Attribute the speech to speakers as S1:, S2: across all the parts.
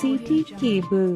S1: City cable.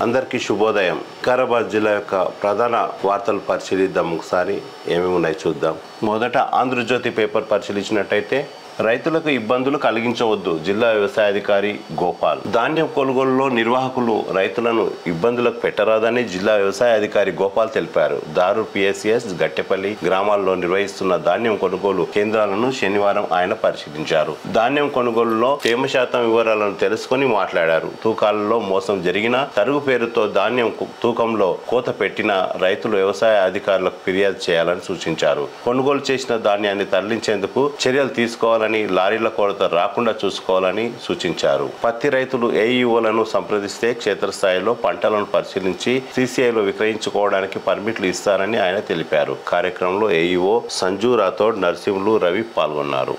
S2: అందరికీ శుభోదయం. వికారాబాద్ జిల్లా యొక్క ప్రధాన వార్తలు పరిశీలిద్దాం. ఒకసారి ఏమేమి ఉన్నాయి చూద్దాం. మొదట ఆంధ్రజ్యోతి పేపర్ పరిశీలించినట్టయితే రైతులకు ఇబ్బందులు కలిగించవద్దు, జిల్లా వ్యవసాయాధికారి గోపాల్. ధాన్యం కొనుగోలులో నిర్వాహకులు రైతులను ఇబ్బందులకు పెట్టరాదని జిల్లా వ్యవసాయాధికారి గోపాల్ తెలిపారు. దారూర్ పిఎస్సిఎస్ గట్టెపల్లి గ్రామాల్లో నిర్వహిస్తున్న ధాన్యం కొనుగోలు కేంద్రాలను శనివారం ఆయన పరిశీలించారు. ధాన్యం కొనుగోలులో తేమ శాతం వివరాలను తెలుసుకుని మాట్లాడారు. తూకాలలో మోసం జరిగిన తరుగు పేరుతో ధాన్యం తూకంలో కోత పెట్టిన రైతులు వ్యవసాయ అధికారులకు ఫిర్యాదు చేయాలని సూచించారు. కొనుగోలు చేసిన ధాన్యాన్ని తరలించేందుకు చర్యలు తీసుకోవాలని, లారీల కొరత రాకుండా చూసుకోవాలని సూచించారు. పత్తి రైతులు ఏఈఓలను సంప్రదిస్తే క్షేత్రస్థాయిలో పంటలను పరిశీలించి సిసిఐలో విక్రయించుకోవడానికి పర్మిట్లు ఇస్తారని ఆయన తెలిపారు. కార్యక్రమంలో ఏఈఓ సంజు రాథోడ్, నర్సింహులు, రవి పాల్గొన్నారు.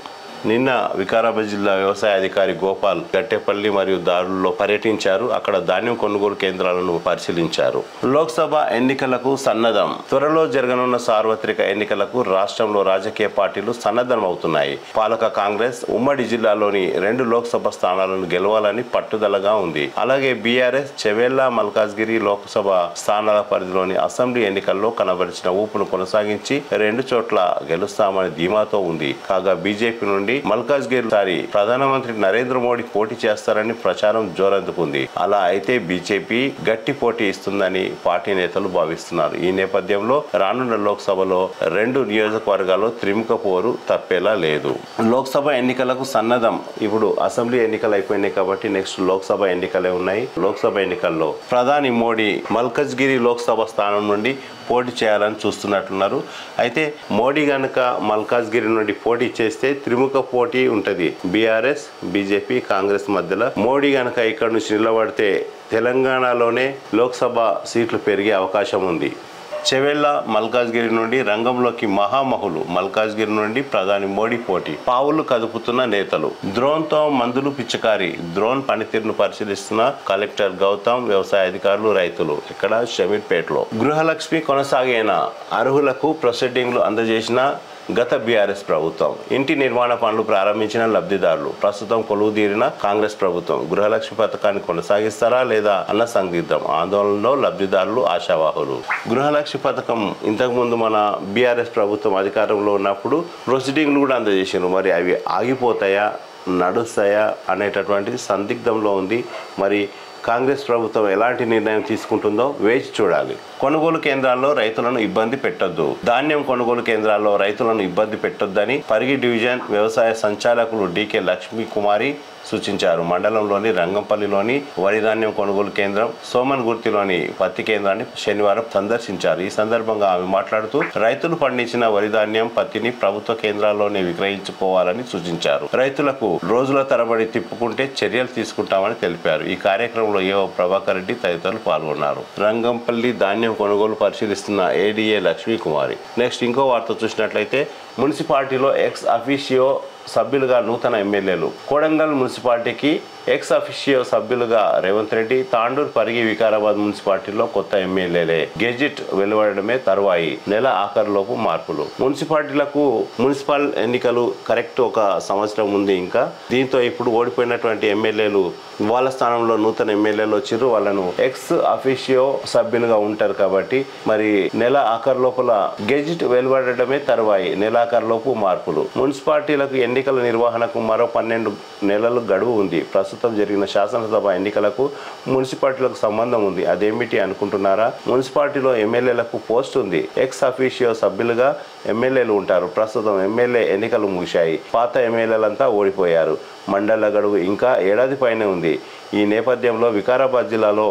S2: నిన్న వికారాబాద్ జిల్లా వ్యవసాయ అధికారి గోపాల్ గట్టెపల్లి మరియు దారుల్లో పర్యటించారు. అక్కడ ధాన్యం కొనుగోలు కేంద్రాలను పరిశీలించారు. లోక్సభ ఎన్నికలకు సన్నద్ధం. త్వరలో జరగనున్న సార్వత్రిక ఎన్నికలకు రాష్ట్రంలో రాజకీయ పార్టీలు సన్నద్ధం అవుతున్నాయి. పాలక కాంగ్రెస్ ఉమ్మడి జిల్లాలోని 2 లోక్సభ స్థానాలను గెలవాలని పట్టుదలగా ఉంది. అలాగే బీఆర్ఎస్ చెవెళ్ల, మల్కాజ్గిరి లోక్సభ స్థానాల పరిధిలోని అసెంబ్లీ ఎన్నికల్లో కనబరిచిన ఊపును కొనసాగించి 2 చోట్ల గెలుస్తామని ధీమాతో ఉంది. కాగా బీజేపీ నుండి మల్కాజ్గిరి ప్రధానమంత్రి నరేంద్ర మోడీ పోటీ చేస్తారని ప్రచారం జోరందుకుంది. అలా అయితే బీజేపీ గట్టి పోటీ ఇస్తుందని పార్టీ నేతలు భావిస్తున్నారు. ఈ నేపథ్యంలో రానున్న లోక్సభలో 2 నియోజకవర్గాల్లో త్రిముఖ పోరు తప్పేలా లేదు. లోక్సభ ఎన్నికలకు సన్నద్ధం. ఇప్పుడు అసెంబ్లీ ఎన్నికలు అయిపోయినాయి కాబట్టి నెక్స్ట్ లోక్సభ ఎన్నికలే ఉన్నాయి. లోక్సభ ఎన్నికల్లో ప్రధాని మోడీ మల్కాజ్గిరి లోక్సభ స్థానం నుండి పోటీ చేయాలని చూస్తున్నట్టున్నారు. అయితే మోడీ గనక మల్కాజ్గిరి నుండి పోటీ చేస్తే త్రిముఖ పోటీ ఉంటుంది. బీఆర్ఎస్, బీజేపీ, కాంగ్రెస్ మధ్యలో. మోడీ గనక ఇక్కడ నుంచి నిలబడితే తెలంగాణలోనే లోక్సభ సీట్లు పెరిగే అవకాశం ఉంది. చెవెళ్ల, మల్కాజ్గిరి నుండి రంగంలోకి మహామహులు. మల్కాజ్గిరి నుండి ప్రధాని మోడీ పోటీ. పావులు కదుపుతున్న నేతలు. డ్రోన్తో మందులు పిచికారి. డ్రోన్ పనితీరును పరిశీలిస్తున్న కలెక్టర్ గౌతమ్, వ్యవసాయ అధికారులు, రైతులు. ఇక్కడ షమీర్పేటలో. గృహలక్ష్మి కొనసాగేనా? అర్హులకు ప్రొసీడింగ్లు అందజేసిన గత బీఆర్ఎస్ ప్రభుత్వం. ఇంటి నిర్మాణ పనులు ప్రారంభించిన లబ్ధిదారులు. ప్రస్తుతం కొలువుదీరిన కాంగ్రెస్ ప్రభుత్వం గృహలక్ష్మి పథకాన్ని కొనసాగిస్తారా లేదా అన్న సందిగ్ధం. ఆందోళనలో లబ్ధిదారులు, ఆశావాహులు. గృహలక్ష్మి పథకం ఇంతకుముందు మన బీఆర్ఎస్ ప్రభుత్వం అధికారంలో ఉన్నప్పుడు ప్రొసీడింగ్లు కూడా అందజేసారు. మరి అవి ఆగిపోతాయా, నడుస్తాయా అనేటటువంటి సందిగ్ధంలో ఉంది. మరి కాంగ్రెస్ ప్రభుత్వం ఎలాంటి నిర్ణయం తీసుకుంటుందో వేచి చూడాలి. కొనుగోలు కేంద్రాల్లో రైతులను ఇబ్బంది పెట్టొద్దు. ధాన్యం కొనుగోలు కేంద్రాల్లో రైతులను ఇబ్బంది పెట్టొద్దని పరిగి డివిజన్ వ్యవసాయ సంచాలకులు డీకే లక్ష్మీ కుమారి సూచించారు. మండలంలోని రంగంపల్లిలోని వరి ధాన్యం కొనుగోలు కేంద్రం, సోమన్గుర్తిలోని పత్తి కేంద్రాన్ని శనివారం సందర్శించారు. ఈ సందర్భంగా ఆమె మాట్లాడుతూ రైతులు పండించిన వరి ధాన్యం, పత్తిని ప్రభుత్వ కేంద్రాల్లోనే విక్రయించుకోవాలని సూచించారు. రైతులకు రోజుల తరబడి తిప్పుకుంటే చర్యలు తీసుకుంటామని తెలిపారు. ఈ కార్యక్రమంలో ఏవో ప్రభాకర్ రెడ్డి తదితరులు పాల్గొన్నారు. రంగంపల్లి ధాన్యం కొనుగోలు పరిశీలిస్తున్న ఏడీఏ లక్ష్మీ కుమారి. నెక్స్ట్ ఇంకో వార్త చూసినట్లయితే మున్సిపాలిటీలో ఎక్స్ అఫీషియో సభ్యులుగా నూతన ఎమ్మెల్యేలు. కొడంగల్ మున్సిపాలిటీకి ఎక్స్ అఫీషియో సభ్యులుగా రేవంత్ రెడ్డి. తాండూర్, పరిగి, వికారాబాద్ మున్సిపాలిటీలో కొత్త ఎమ్మెల్యేలే. గెజిట్ వెలువడమే తరువాయి. నెల ఆఖరులోపు మార్పులు. మున్సిపాలిటీలకు మున్సిపల్ ఎన్నికలు కరెక్ట్ 1 సంవత్సరం ఉంది ఇంకా. దీంతో ఇప్పుడు ఓడిపోయినటువంటి ఎమ్మెల్యేలు వాళ్ళ స్థానంలో నూతన ఎమ్మెల్యేలు వచ్చిర్రు. వాళ్ళను ఎక్స్ అఫీషియో సభ్యులుగా ఉంటారు కాబట్టి మరి నెల ఆఖరు లోపల గెజిట్ వెలువడమే తరువాయి. నెలాఖరులోపు మార్పులు. మున్సిపాలిటీలకు ఎన్నికల నిర్వహణకు మరో 12 నెలలు గడువు ఉంది. ప్రస్తుతం జరిగిన శాసనసభ ఎన్నికలకు మున్సిపాలిటీలకు సంబంధం ఉంది. అదేమిటి అనుకుంటున్నారా? మున్సిపాలిటీలో ఎమ్మెల్యేలకు పోస్ట్ ఉంది. ఎక్స్ అఫీషియో సభ్యులుగా ఎమ్మెల్యేలు ఉంటారు. ప్రస్తుతం ఎమ్మెల్యే ఎన్నికలు ముగిశాయి. పాత ఎమ్మెల్యేలంతా ఓడిపోయారు. మండల గడువు ఇంకా ఏడాది పైనే ఉంది. ఈ నేపథ్యంలో వికారాబాద్ జిల్లాలో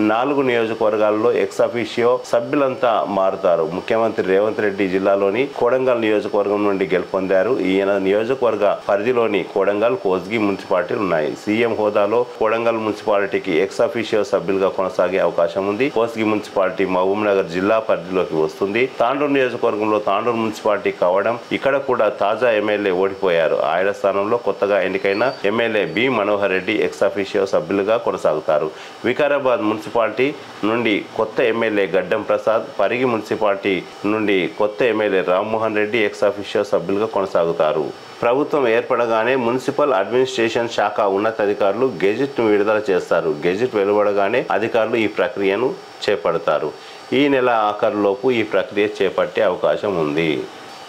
S2: 4 నియోజకవర్గాల్లో ఎక్స్ అఫీషియో సభ్యులంతా మారుతారు. ముఖ్యమంత్రి రేవంత్ రెడ్డి జిల్లాలోని కొడంగల్ నియోజకవర్గం నుండి గెలుపొందారు. ఈయన నియోజకవర్గ పరిధిలోని కొడంగల్, కోస్గి మున్సిపాలిటీలు ఉన్నాయి. సీఎం హోదాలో కొడంగల్ మున్సిపాలిటీకి ఎక్స్ అఫీషియో సభ్యులుగా కొనసాగే అవకాశం ఉంది. కోస్గి మున్సిపాలిటీ మహబూబ్నగర్ జిల్లా పరిధిలోకి వస్తుంది. తాండూరు నియోజకవర్గంలో తాండూరు మున్సిపాలిటీ కావడం. ఇక్కడ కూడా తాజా ఎమ్మెల్యే ఓడిపోయారు. ఆయన స్థానంలో కొత్తగా ఎన్నికైన MLA B Manohar Reddy ex officio సభ్యులుగా కొనసాగుతారు. వికారాబాద్ మున్సిపాలిటీ నుండి కొత్త ఎమ్మెల్యే గడ్డం ప్రసాద్, పరిగి మున్సిపాలిటీ నుండి కొత్త MLA Rammohan Reddy ex officio సభ్యులుగా కొనసాగుతారు. ప్రభుత్వం ఏర్పడగానే మున్సిపల్ అడ్మినిస్ట్రేషన్ శాఖ ఉన్నతాధికారులు గెజిట్ను విడుదల చేస్తారు. గెజిట్ వెలువడగానే అధికారులు ఈ ప్రక్రియను చేపడతారు. ఈ నెల ఆఖరులోపు ఈ ప్రక్రియ చేపట్టే అవకాశం ఉంది.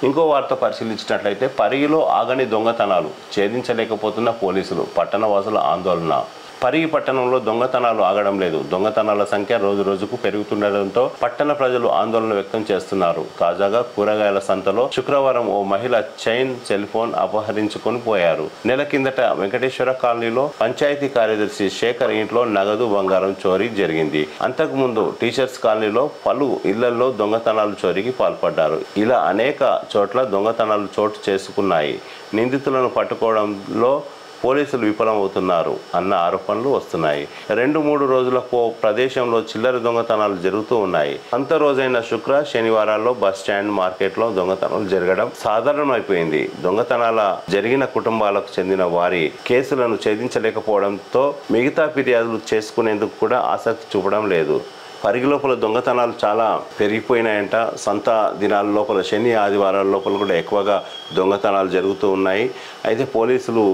S2: ఇంకో వార్త పరిశీలించినట్లయితే పరిగిలో ఆగని దొంగతనాలు ఛేదించలేకపోతున్న పోలీసులు, పట్టణ వాసుల ఆందోళన. పరిగి పట్టణంలో దొంగతనాలు ఆగడం లేదు. దొంగతనాల సంఖ్య రోజు రోజుకు పెరుగుతుండటంతో పట్టణ ప్రజలు ఆందోళన వ్యక్తం చేస్తున్నారు. తాజాగా కూరగాయల సంతలో శుక్రవారం ఓ మహిళ చైన్, సెల్ ఫోన్ అపహరించుకొని పోయారు. నెల కిందట వెంకటేశ్వర కాలనీలో పంచాయతీ కార్యదర్శి శేఖర్ ఇంట్లో నగదు, బంగారం చోరీ జరిగింది. అంతకుముందు టీచర్స్ కాలనీలో పలు ఇళ్లలో దొంగతనాలు చోరీకి పాల్పడ్డారు. ఇలా అనేక చోట్ల దొంగతనాలు చోటు చేసుకున్నాయి. నిందితులను పట్టుకోవడంలో పోలీసులు విఫలమవుతున్నారు అన్న ఆరోపణలు వస్తున్నాయి. 2-3 రోజులకు ప్రదేశంలో చిల్లర దొంగతనాలు జరుగుతూ ఉన్నాయి. అంత రోజైన శుక్ర, శనివారాల్లో బస్ స్టాండ్, మార్కెట్లో దొంగతనాలు జరగడం సాధారణమైపోయింది. దొంగతనాల జరిగిన కుటుంబాలకు చెందిన వారి కేసులను ఛేదించలేకపోవడంతో మిగతా ఫిర్యాదులు చేసుకునేందుకు కూడా ఆసక్తి చూపడం లేదు. పరిగి లోపల దొంగతనాలు చాలా పెరిగిపోయినాయంట. సంత దినాల లోపల, శని, ఆదివారాల లోపల కూడా ఎక్కువగా దొంగతనాలు జరుగుతూ ఉన్నాయి. అయితే పోలీసులు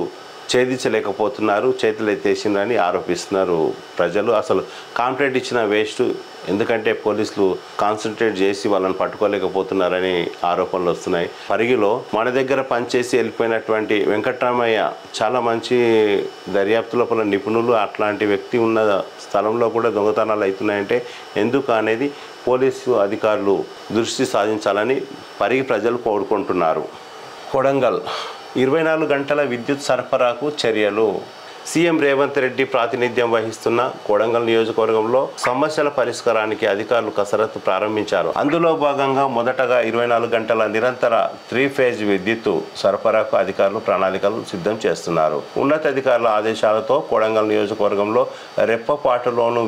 S2: ఛేదించలేకపోతున్నారు, చేతులు ఎత్తేసిందని ఆరోపిస్తున్నారు ప్రజలు. అసలు కాంప్లైంట్ ఇచ్చిన వేస్ట్, ఎందుకంటే పోలీసులు కాన్సన్ట్రేట్ చేసి వాళ్ళని పట్టుకోలేకపోతున్నారని ఆరోపణలు వస్తున్నాయి. పరిగిలో మన దగ్గర పనిచేసి వెళ్ళిపోయినటువంటి వెంకట్రామయ్య చాలా మంచి దర్యాప్తు లోపల నిపుణులు, అట్లాంటి వ్యక్తి ఉన్న స్థలంలో కూడా దొంగతనాలు అవుతున్నాయంటే ఎందుకు అనేది పోలీసు అధికారులు దృష్టి సాధించాలని పరిగి ప్రజలు కోరుకుంటున్నారు. కొడంగల్ 24 గంటల విద్యుత్ సరఫరాకు చర్యలు. సీఎం రేవంత్ రెడ్డి ప్రాతినిధ్యం వహిస్తున్న కొడంగల్ నియోజకవర్గంలో సమస్యల పరిష్కారానికి అధికారులు కసరత్తు ప్రారంభించారు. అందులో భాగంగా మొదటగా 24 గంటల నిరంతర 3 ఫేజ్ విద్యుత్ సరఫరాకు అధికారులు ప్రణాళికలు సిద్ధం చేస్తున్నారు. ఉన్నతాధికారుల ఆదేశాలతో కొడంగల్ నియోజకవర్గంలో రెప్పపాటులోనూ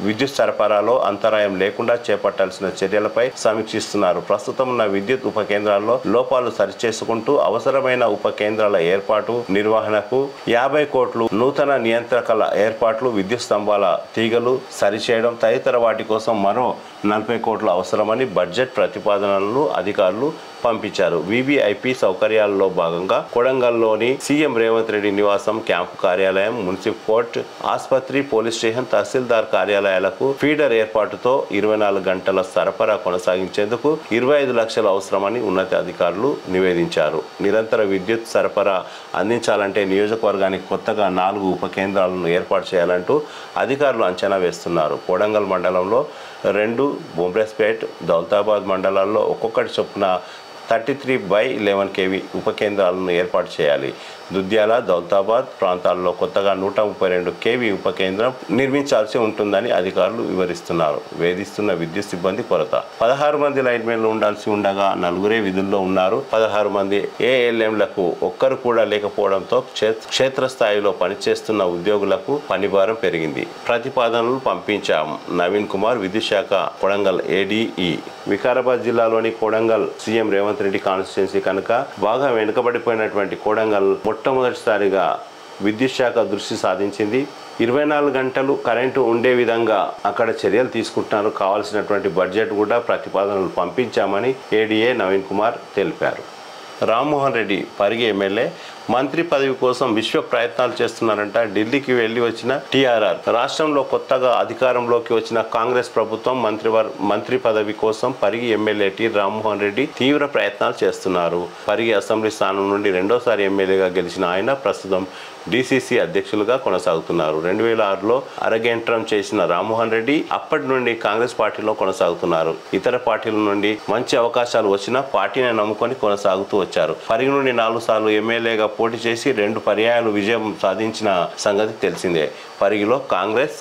S2: విద్యుత్ సరఫరాలో అంతరాయం లేకుండా చేపట్టాల్సిన చర్యలపై సమీక్షిస్తున్నారు. ప్రస్తుతం ఉన్న విద్యుత్ ఉప కేంద్రాల్లో లోపాలు సరిచేసుకుంటూ అవసరమైన ఉప కేంద్రాల ఏర్పాటు, నిర్వహణకు 50 కోట్లు, నూతన నియంత్రకాల ఏర్పాట్లు, విద్యుత్ స్తంభాల తీగలు సరిచేయడం తదితర వాటి కోసం మరో 40 కోట్లు అవసరమని బడ్జెట్ ప్రతిపాదనలను అధికారులు పంపించారు. వివిఐపి సౌకర్యాలలో భాగంగా కొడంగల్లోని సీఎం రేవంత్ రెడ్డి నివాసం, క్యాంపు కార్యాలయం, మున్సిపల్ కోర్టు, ఆసుపత్రి, పోలీస్ స్టేషన్, తహసీల్దార్ కార్యాలయాలకు ఫీడర్ ఏర్పాటుతో 24 గంటల సరఫరా కొనసాగించేందుకు 25 లక్షలు అవసరమని ఉన్నతాధికారులు నివేదించారు. నిరంతర విద్యుత్ సరఫరా అందించాలంటే నియోజకవర్గానికి కొత్తగా 4 ఉప కేంద్రాలను ఏర్పాటు చేయాలంటూ అధికారులు అంచనా వేస్తున్నారు. కొడంగల్ మండలంలో 2, బొంబ్రేస్పేట్, దౌలతాబాద్ మండలాల్లో ఒక్కొక్కటి చొప్పున 33/11 kV ఉప కేంద్రాలను ఏర్పాటు చేయాలి. దుద్యాల, దౌలతాబాద్ ప్రాంతాల్లో కొత్తగా 132 kV ఉప కేంద్రం నిర్మించాల్సి ఉంటుందని అధికారులు వివరిస్తున్నారు. వేధిస్తున్న విద్యుత్ సిబ్బంది కొరత. 16 మంది లైన్మెన్లు ఉండాల్సి ఉండగా 4 విధుల్లో ఉన్నారు. 16 మంది ఏఎల్ఎంలకు ఒక్కరు కూడా లేకపోవడంతో క్షేత్రస్థాయిలో పనిచేస్తున్న ఉద్యోగులకు పనిభారం పెరిగింది. ప్రతిపాదనలు పంపించాం. నవీన్ కుమార్, విద్యుత్ శాఖ, కొడంగల్ ఏడీఈ. వికారాబాద్ జిల్లాలోని కొడంగల్ సీఎం రేవంత్ రెడ్డి కాన్స్టిట్యున్సీ కనుక బాగా వెనుకబడిపోయినటువంటి కొడంగల్ మొట్టమొదటిసారిగా విద్యుత్ శాఖ దృష్టి సాధించింది. 24 గంటలు కరెంటు ఉండే విధంగా అక్కడ చర్యలు తీసుకుంటున్నారు. కావాల్సినటువంటి బడ్జెట్ కూడా ప్రతిపాదనలు పంపించామని ఏడీఏ నవీన్ కుమార్ తెలిపారు. రామ్మోహన్ రెడ్డి పరిగి ఎమ్మెల్యే మంత్రి పదవి కోసం విశ్వ ప్రయత్నాలు చేస్తున్నారంట. ఢిల్లీకి వెళ్లి వచ్చిన టీఆర్ఆర్. రాష్ట్రంలో కొత్తగా అధికారంలోకి వచ్చిన కాంగ్రెస్ ప్రభుత్వం మంత్రి పదవి కోసం పరిగి ఎమ్మెల్యే టి రామ్మోహన్ రెడ్డి తీవ్ర ప్రయత్నాలు చేస్తున్నారు. పరిగి అసెంబ్లీ స్థానం నుండి 2వ ఎమ్మెల్యేగా గెలిచిన ఆయన ప్రస్తుతం డీసీసీ అధ్యక్షులుగా కొనసాగుతున్నారు. 2006లో అరగేంట్రం చేసిన రామ్మోహన్ రెడ్డి అప్పటి నుండి కాంగ్రెస్ పార్టీలో కొనసాగుతున్నారు. ఇతర పార్టీల నుండి మంచి అవకాశాలు వచ్చినా పార్టీని నమ్ముకొని కొనసాగుతూ వచ్చారు. పరిగి నుండి 4 సార్లు ఎమ్మెల్యేగా పోటీ చేసి 2 పర్యాయాలు విజయం సాధించిన సంగతి తెలిసిందే. పరిగిలో కాంగ్రెస్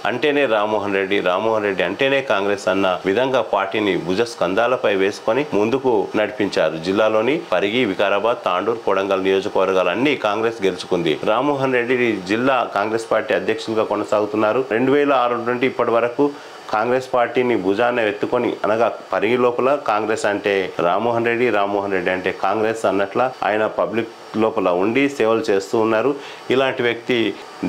S2: అంటేనే రామ్మోహన్ రెడ్డి, రామ్మోహన్ రెడ్డి అంటేనే కాంగ్రెస్ అన్న విధంగా పార్టీని భుజస్కంధాలపై వేసుకొని ముందుకు నడిపించారు. జిల్లాలోని పరిగి, వికారాబాద్, తాండూర్, కొడంగల్ నియోజకవర్గాలన్నీ కాంగ్రెస్ గెలుచుకుంది. రామ్మోహన్ రెడ్డి జిల్లా కాంగ్రెస్ పార్టీ అధ్యక్షులుగా కొనసాగుతున్నారు. 2006 నుండి ఇప్పటి వరకు కాంగ్రెస్ పార్టీని భుజాన ఎత్తుకొని, అనగా పరిగి లోపల కాంగ్రెస్ అంటే రామ్మోహన్ రెడ్డి, రామ్మోహన్ రెడ్డి అంటే కాంగ్రెస్ అన్నట్ల ఆయన పబ్లిక్ లోపల ఉండి సేవలు చేస్తూ ఉన్నారు. ఇలాంటి వ్యక్తి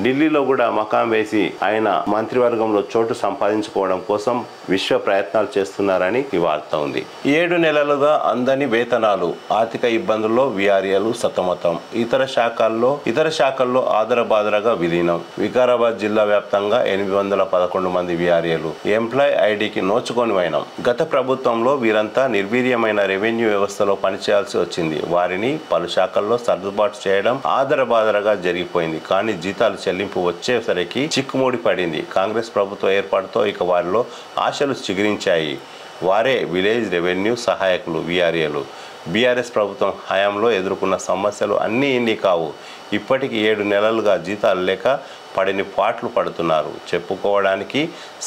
S2: ఢిల్లీలో కూడా మకాం వేసి ఆయన మంత్రివర్గంలో చోటు సంపాదించుకోవడం కోసం విశ్వ ప్రయత్నాలు చేస్తున్నారని ఈ వార్త ఉంది. 7 నెలలుగా అందని వేతనాలు, ఆర్థిక ఇబ్బందుల్లో వీఆర్ఏలు సతమతం. ఇతర శాఖల్లో ఆదరబాదరగా విలీనం. వికారాబాద్ జిల్లా వ్యాప్తంగా 811 మంది వీఆర్ఏలు ఎంప్లాయ్ ఐడికి నోచుకొని వైనం. గత ప్రభుత్వంలో వీరంతా నిర్వీర్యమైన రెవెన్యూ వ్యవస్థలో పనిచేయాల్సి వచ్చింది. వారిని పలు శాఖల్లో సర్దుబాటు చేయడం ఆదరబాదరగా జరిగిపోయింది. కానీ జీతాలు చెల్లింపు వచ్చేసరికి చిక్కుముడి పడింది. కాంగ్రెస్ ప్రభుత్వ ఏర్పాటుతో ఇక వారిలో ఆశలు చిగురించాయి. వారే విలేజ్ రెవెన్యూ సహాయకులు వీఆర్ఏలు. బీఆర్ఎస్ ప్రభుత్వం హయాంలో ఎదుర్కొన్న సమస్యలు అన్నీ ఇన్ని కావు. ఇప్పటికి 7 నెలలుగా జీతాలు లేక పడిని పాటలు పడుతున్నారు. చెప్పుకోవడానికి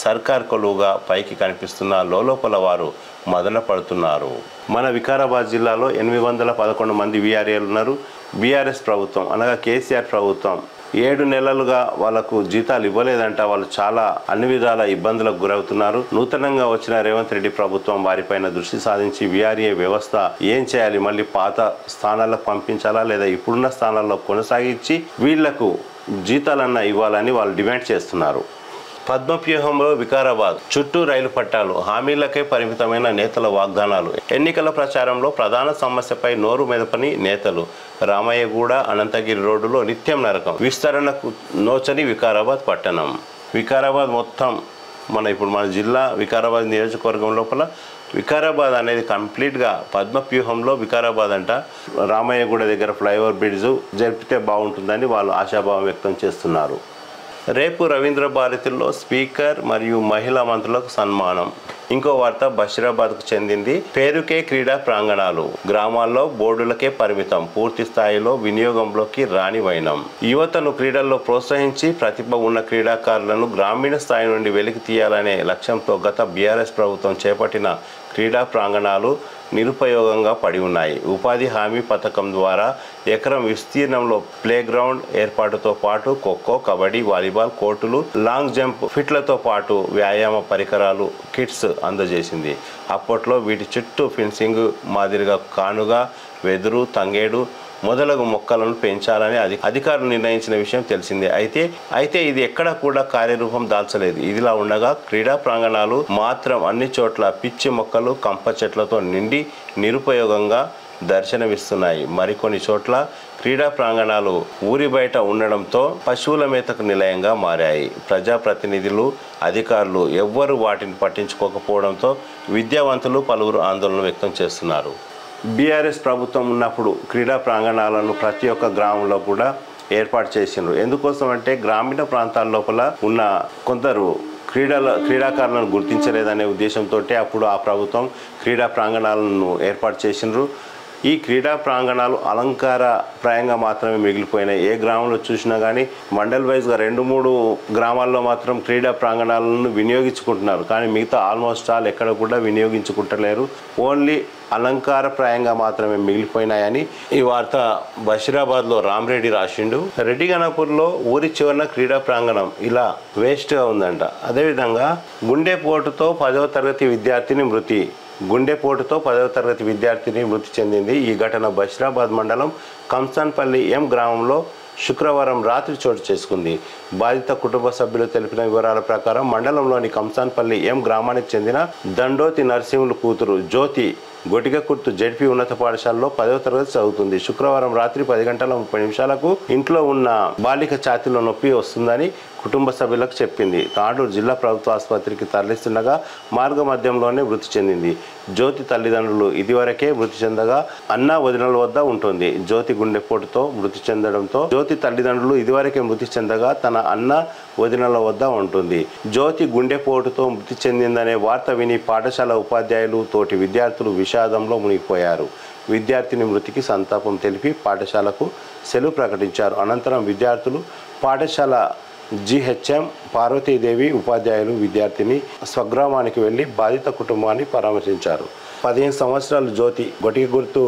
S2: సర్కార్ కొలువుగా పైకి కనిపిస్తున్న లోపల వారు మదన పడుతున్నారు. మన వికారాబాద్ జిల్లాలో 811 మంది వీఆర్ఏలు ఉన్నారు. బీఆర్ఎస్ ప్రభుత్వం అనగా కేసీఆర్ ప్రభుత్వం 7 నెలలుగా వాళ్ళకు జీతాలు ఇవ్వలేదంట. వాళ్ళు చాలా అన్ని విధాల ఇబ్బందులకు గురవుతున్నారు. నూతనంగా వచ్చిన రేవంత్ రెడ్డి ప్రభుత్వం వారిపైన దృష్టి సాధించి వీఆర్ఏ వ్యవస్థ ఏం చేయాలి, మళ్ళీ పాత స్థానాలకు పంపించాలా లేదా ఇప్పుడున్న స్థానాల్లో కొనసాగించి వీళ్లకు జీతాలన్నా ఇవ్వాలని వాళ్ళు డిమాండ్ చేస్తున్నారు. పద్మవ్యూహంలో వికారాబాద్ చుట్టూ రైలు పట్టాలు, హామీలకే పరిమితమైన నేతల వాగ్దానాలు. ఎన్నికల ప్రచారంలో ప్రధాన సమస్యపై నోరు మెదపని నేతలు. రామయ్యగూడ అనంతగిరి రోడ్డులో నిత్యం నరకం. విస్తరణకు నోచని వికారాబాద్ పట్టణం. వికారాబాద్ మొత్తం ఇప్పుడు మన జిల్లా వికారాబాద్ నియోజకవర్గం లోపల వికారాబాద్ అనేది కంప్లీట్గా పద్మవ్యూహంలో వికారాబాద్ అంట. రామయ్యగూడ దగ్గర ఫ్లైఓవర్ బ్రిడ్జ్ జరిపితే బాగుంటుందని వాళ్ళు ఆశాభావం వ్యక్తం చేస్తున్నారు. రేపు రవీంద్ర భారతిలో స్పీకర్ మరియు మహిళా మంత్రులకు సన్మానం. ఇంకో వార్త బషీరాబాద్కు చెందింది. పేరుకే క్రీడా ప్రాంగణాలు, గ్రామాల్లో బోర్డులకే పరిమితం, పూర్తి స్థాయిలో వినియోగంలోకి రాని వైనం. యువతను క్రీడల్లో ప్రోత్సహించి ప్రతిభ ఉన్న క్రీడాకారులను గ్రామీణ స్థాయి నుండి వెలికి తీయాలనే లక్ష్యంతో గత బీఆర్ఎస్ ప్రభుత్వం చేపట్టిన క్రీడా ప్రాంగణాలు నిరుపయోగంగా పడి ఉన్నాయి. ఉపాధి హామీ పథకం ద్వారా ఎకరం విస్తీర్ణంలో ప్లే గ్రౌండ్ ఏర్పాటుతో పాటు ఖోఖో, కబడ్డీ, వాలీబాల్ కోర్టులు, లాంగ్ జంప్ ఫిట్లతో పాటు వ్యాయామ పరికరాలు, కిట్స్ అందజేసింది. అప్పట్లో వీటి చుట్టూ ఫెన్సింగ్ మాదిరిగా కానుగ, వెదురు, తంగేడు మొదలగు మొక్కలను పెంచాలని అధికారులు నిర్ణయించిన విషయం తెలిసిందే. అయితే ఇది ఎక్కడా కూడా కార్యరూపం దాల్చలేదు. ఇదిలా ఉండగా క్రీడా ప్రాంగణాలు మాత్రం అన్ని చోట్ల పిచ్చి మొక్కలు, కంప చెట్లతో నిండి నిరుపయోగంగా దర్శనమిస్తున్నాయి. మరికొన్ని చోట్ల క్రీడా ప్రాంగణాలు ఊరి బయట ఉండడంతో పశువుల మేతకు నిలయంగా మారాయి. ప్రజాప్రతినిధులు, అధికారులు ఎవ్వరూ వాటిని పట్టించుకోకపోవడంతో విద్యావంతులు పలువురు ఆందోళన వ్యక్తం చేస్తున్నారు. బీఆర్ఎస్ ప్రభుత్వం ఉన్నప్పుడు క్రీడా ప్రాంగణాలను ప్రతి ఒక్క గ్రామంలో కూడా ఏర్పాటు చేసిండ్రు. ఎందుకోసం అంటే గ్రామీణ ప్రాంతాల లోపల ఉన్న కొందరు క్రీడాకారులను గుర్తించలేదనే ఉద్దేశంతో అప్పుడు ఆ ప్రభుత్వం క్రీడా ప్రాంగణాలను ఏర్పాటు చేసిండ్రు. ఈ క్రీడా ప్రాంగణాలు అలంకారప్రాయంగా మాత్రమే మిగిలిపోయినాయి. ఏ గ్రామంలో చూసినా కానీ మండల్ వైజ్గా 2-3 గ్రామాల్లో మాత్రం క్రీడా ప్రాంగణాలను వినియోగించుకుంటున్నారు. కానీ మిగతా ఆల్మోస్ట్ ఆల్ ఎక్కడ కూడా వినియోగించుకుంటలేరు. ఓన్లీ అలంకారప్రాయంగా మాత్రమే మిగిలిపోయినాయని ఈ వార్త బషీరాబాద్లో రామరెడ్డి రాసిండు. రెడ్డిగణపూర్లో ఊరి చివరన క్రీడా ప్రాంగణం ఇలా వేస్ట్గా ఉందంట. అదేవిధంగా గుండెపోటుతో 10వ తరగతి విద్యార్థిని మృతి. గుండెపోటుతో 10వ తరగతి విద్యార్థిని మృతి చెందింది. ఈ ఘటన బషీరాబాద్ మండలం కంసాన్పల్లి ఎం గ్రామంలో శుక్రవారం రాత్రి చోటు చేసుకుంది. బాధిత కుటుంబ సభ్యులు తెలిపిన వివరాల ప్రకారం మండలంలోని కంసాన్పల్లి ఎం గ్రామానికి చెందిన దండోతి నరసింహులు కూతురు జ్యోతి గొటిగకుర్తు జెడ్పీ ఉన్నత పాఠశాలలో 10వ తరగతి చదువుతుంది. శుక్రవారం రాత్రి 10:30 ఇంట్లో ఉన్న బాలిక ఛాతీలో నొప్పి వస్తుందని కుటుంబ సభ్యులకు చెప్పింది. తాండూరు జిల్లా ప్రభుత్వ ఆసుపత్రికి తరలిస్తుండగా మార్గ మధ్యంలోనే మృతి చెందింది. జ్యోతి తల్లిదండ్రులు ఇదివరకే మృతి చెందగా అన్న వదినల వద్ద ఉంటుంది. జ్యోతి గుండెపోటుతో మృతి చెందడంతో జ్యోతి తల్లిదండ్రులు ఇదివరకే మృతి చెందగా తన అన్న వదినల వద్ద ఉంటుంది. జ్యోతి గుండెపోటుతో మృతి చెందిందనే వార్త విని పాఠశాల ఉపాధ్యాయులు, తోటి విద్యార్థులు విషాదంలో మునిగిపోయారు. విద్యార్థిని మృతికి సంతాపం తెలిపి పాఠశాలకు సెలవు ప్రకటించారు. అనంతరం విద్యార్థులు పాఠశాల GHM పార్వతీదేవి ఉపాధ్యాయులు విద్యార్థిని స్వగ్రామానికి వెళ్లి బాధిత కుటుంబాన్ని పరామర్శించారు. 15 సంవత్సరాలు జ్యోతి గొటిగకుర్తు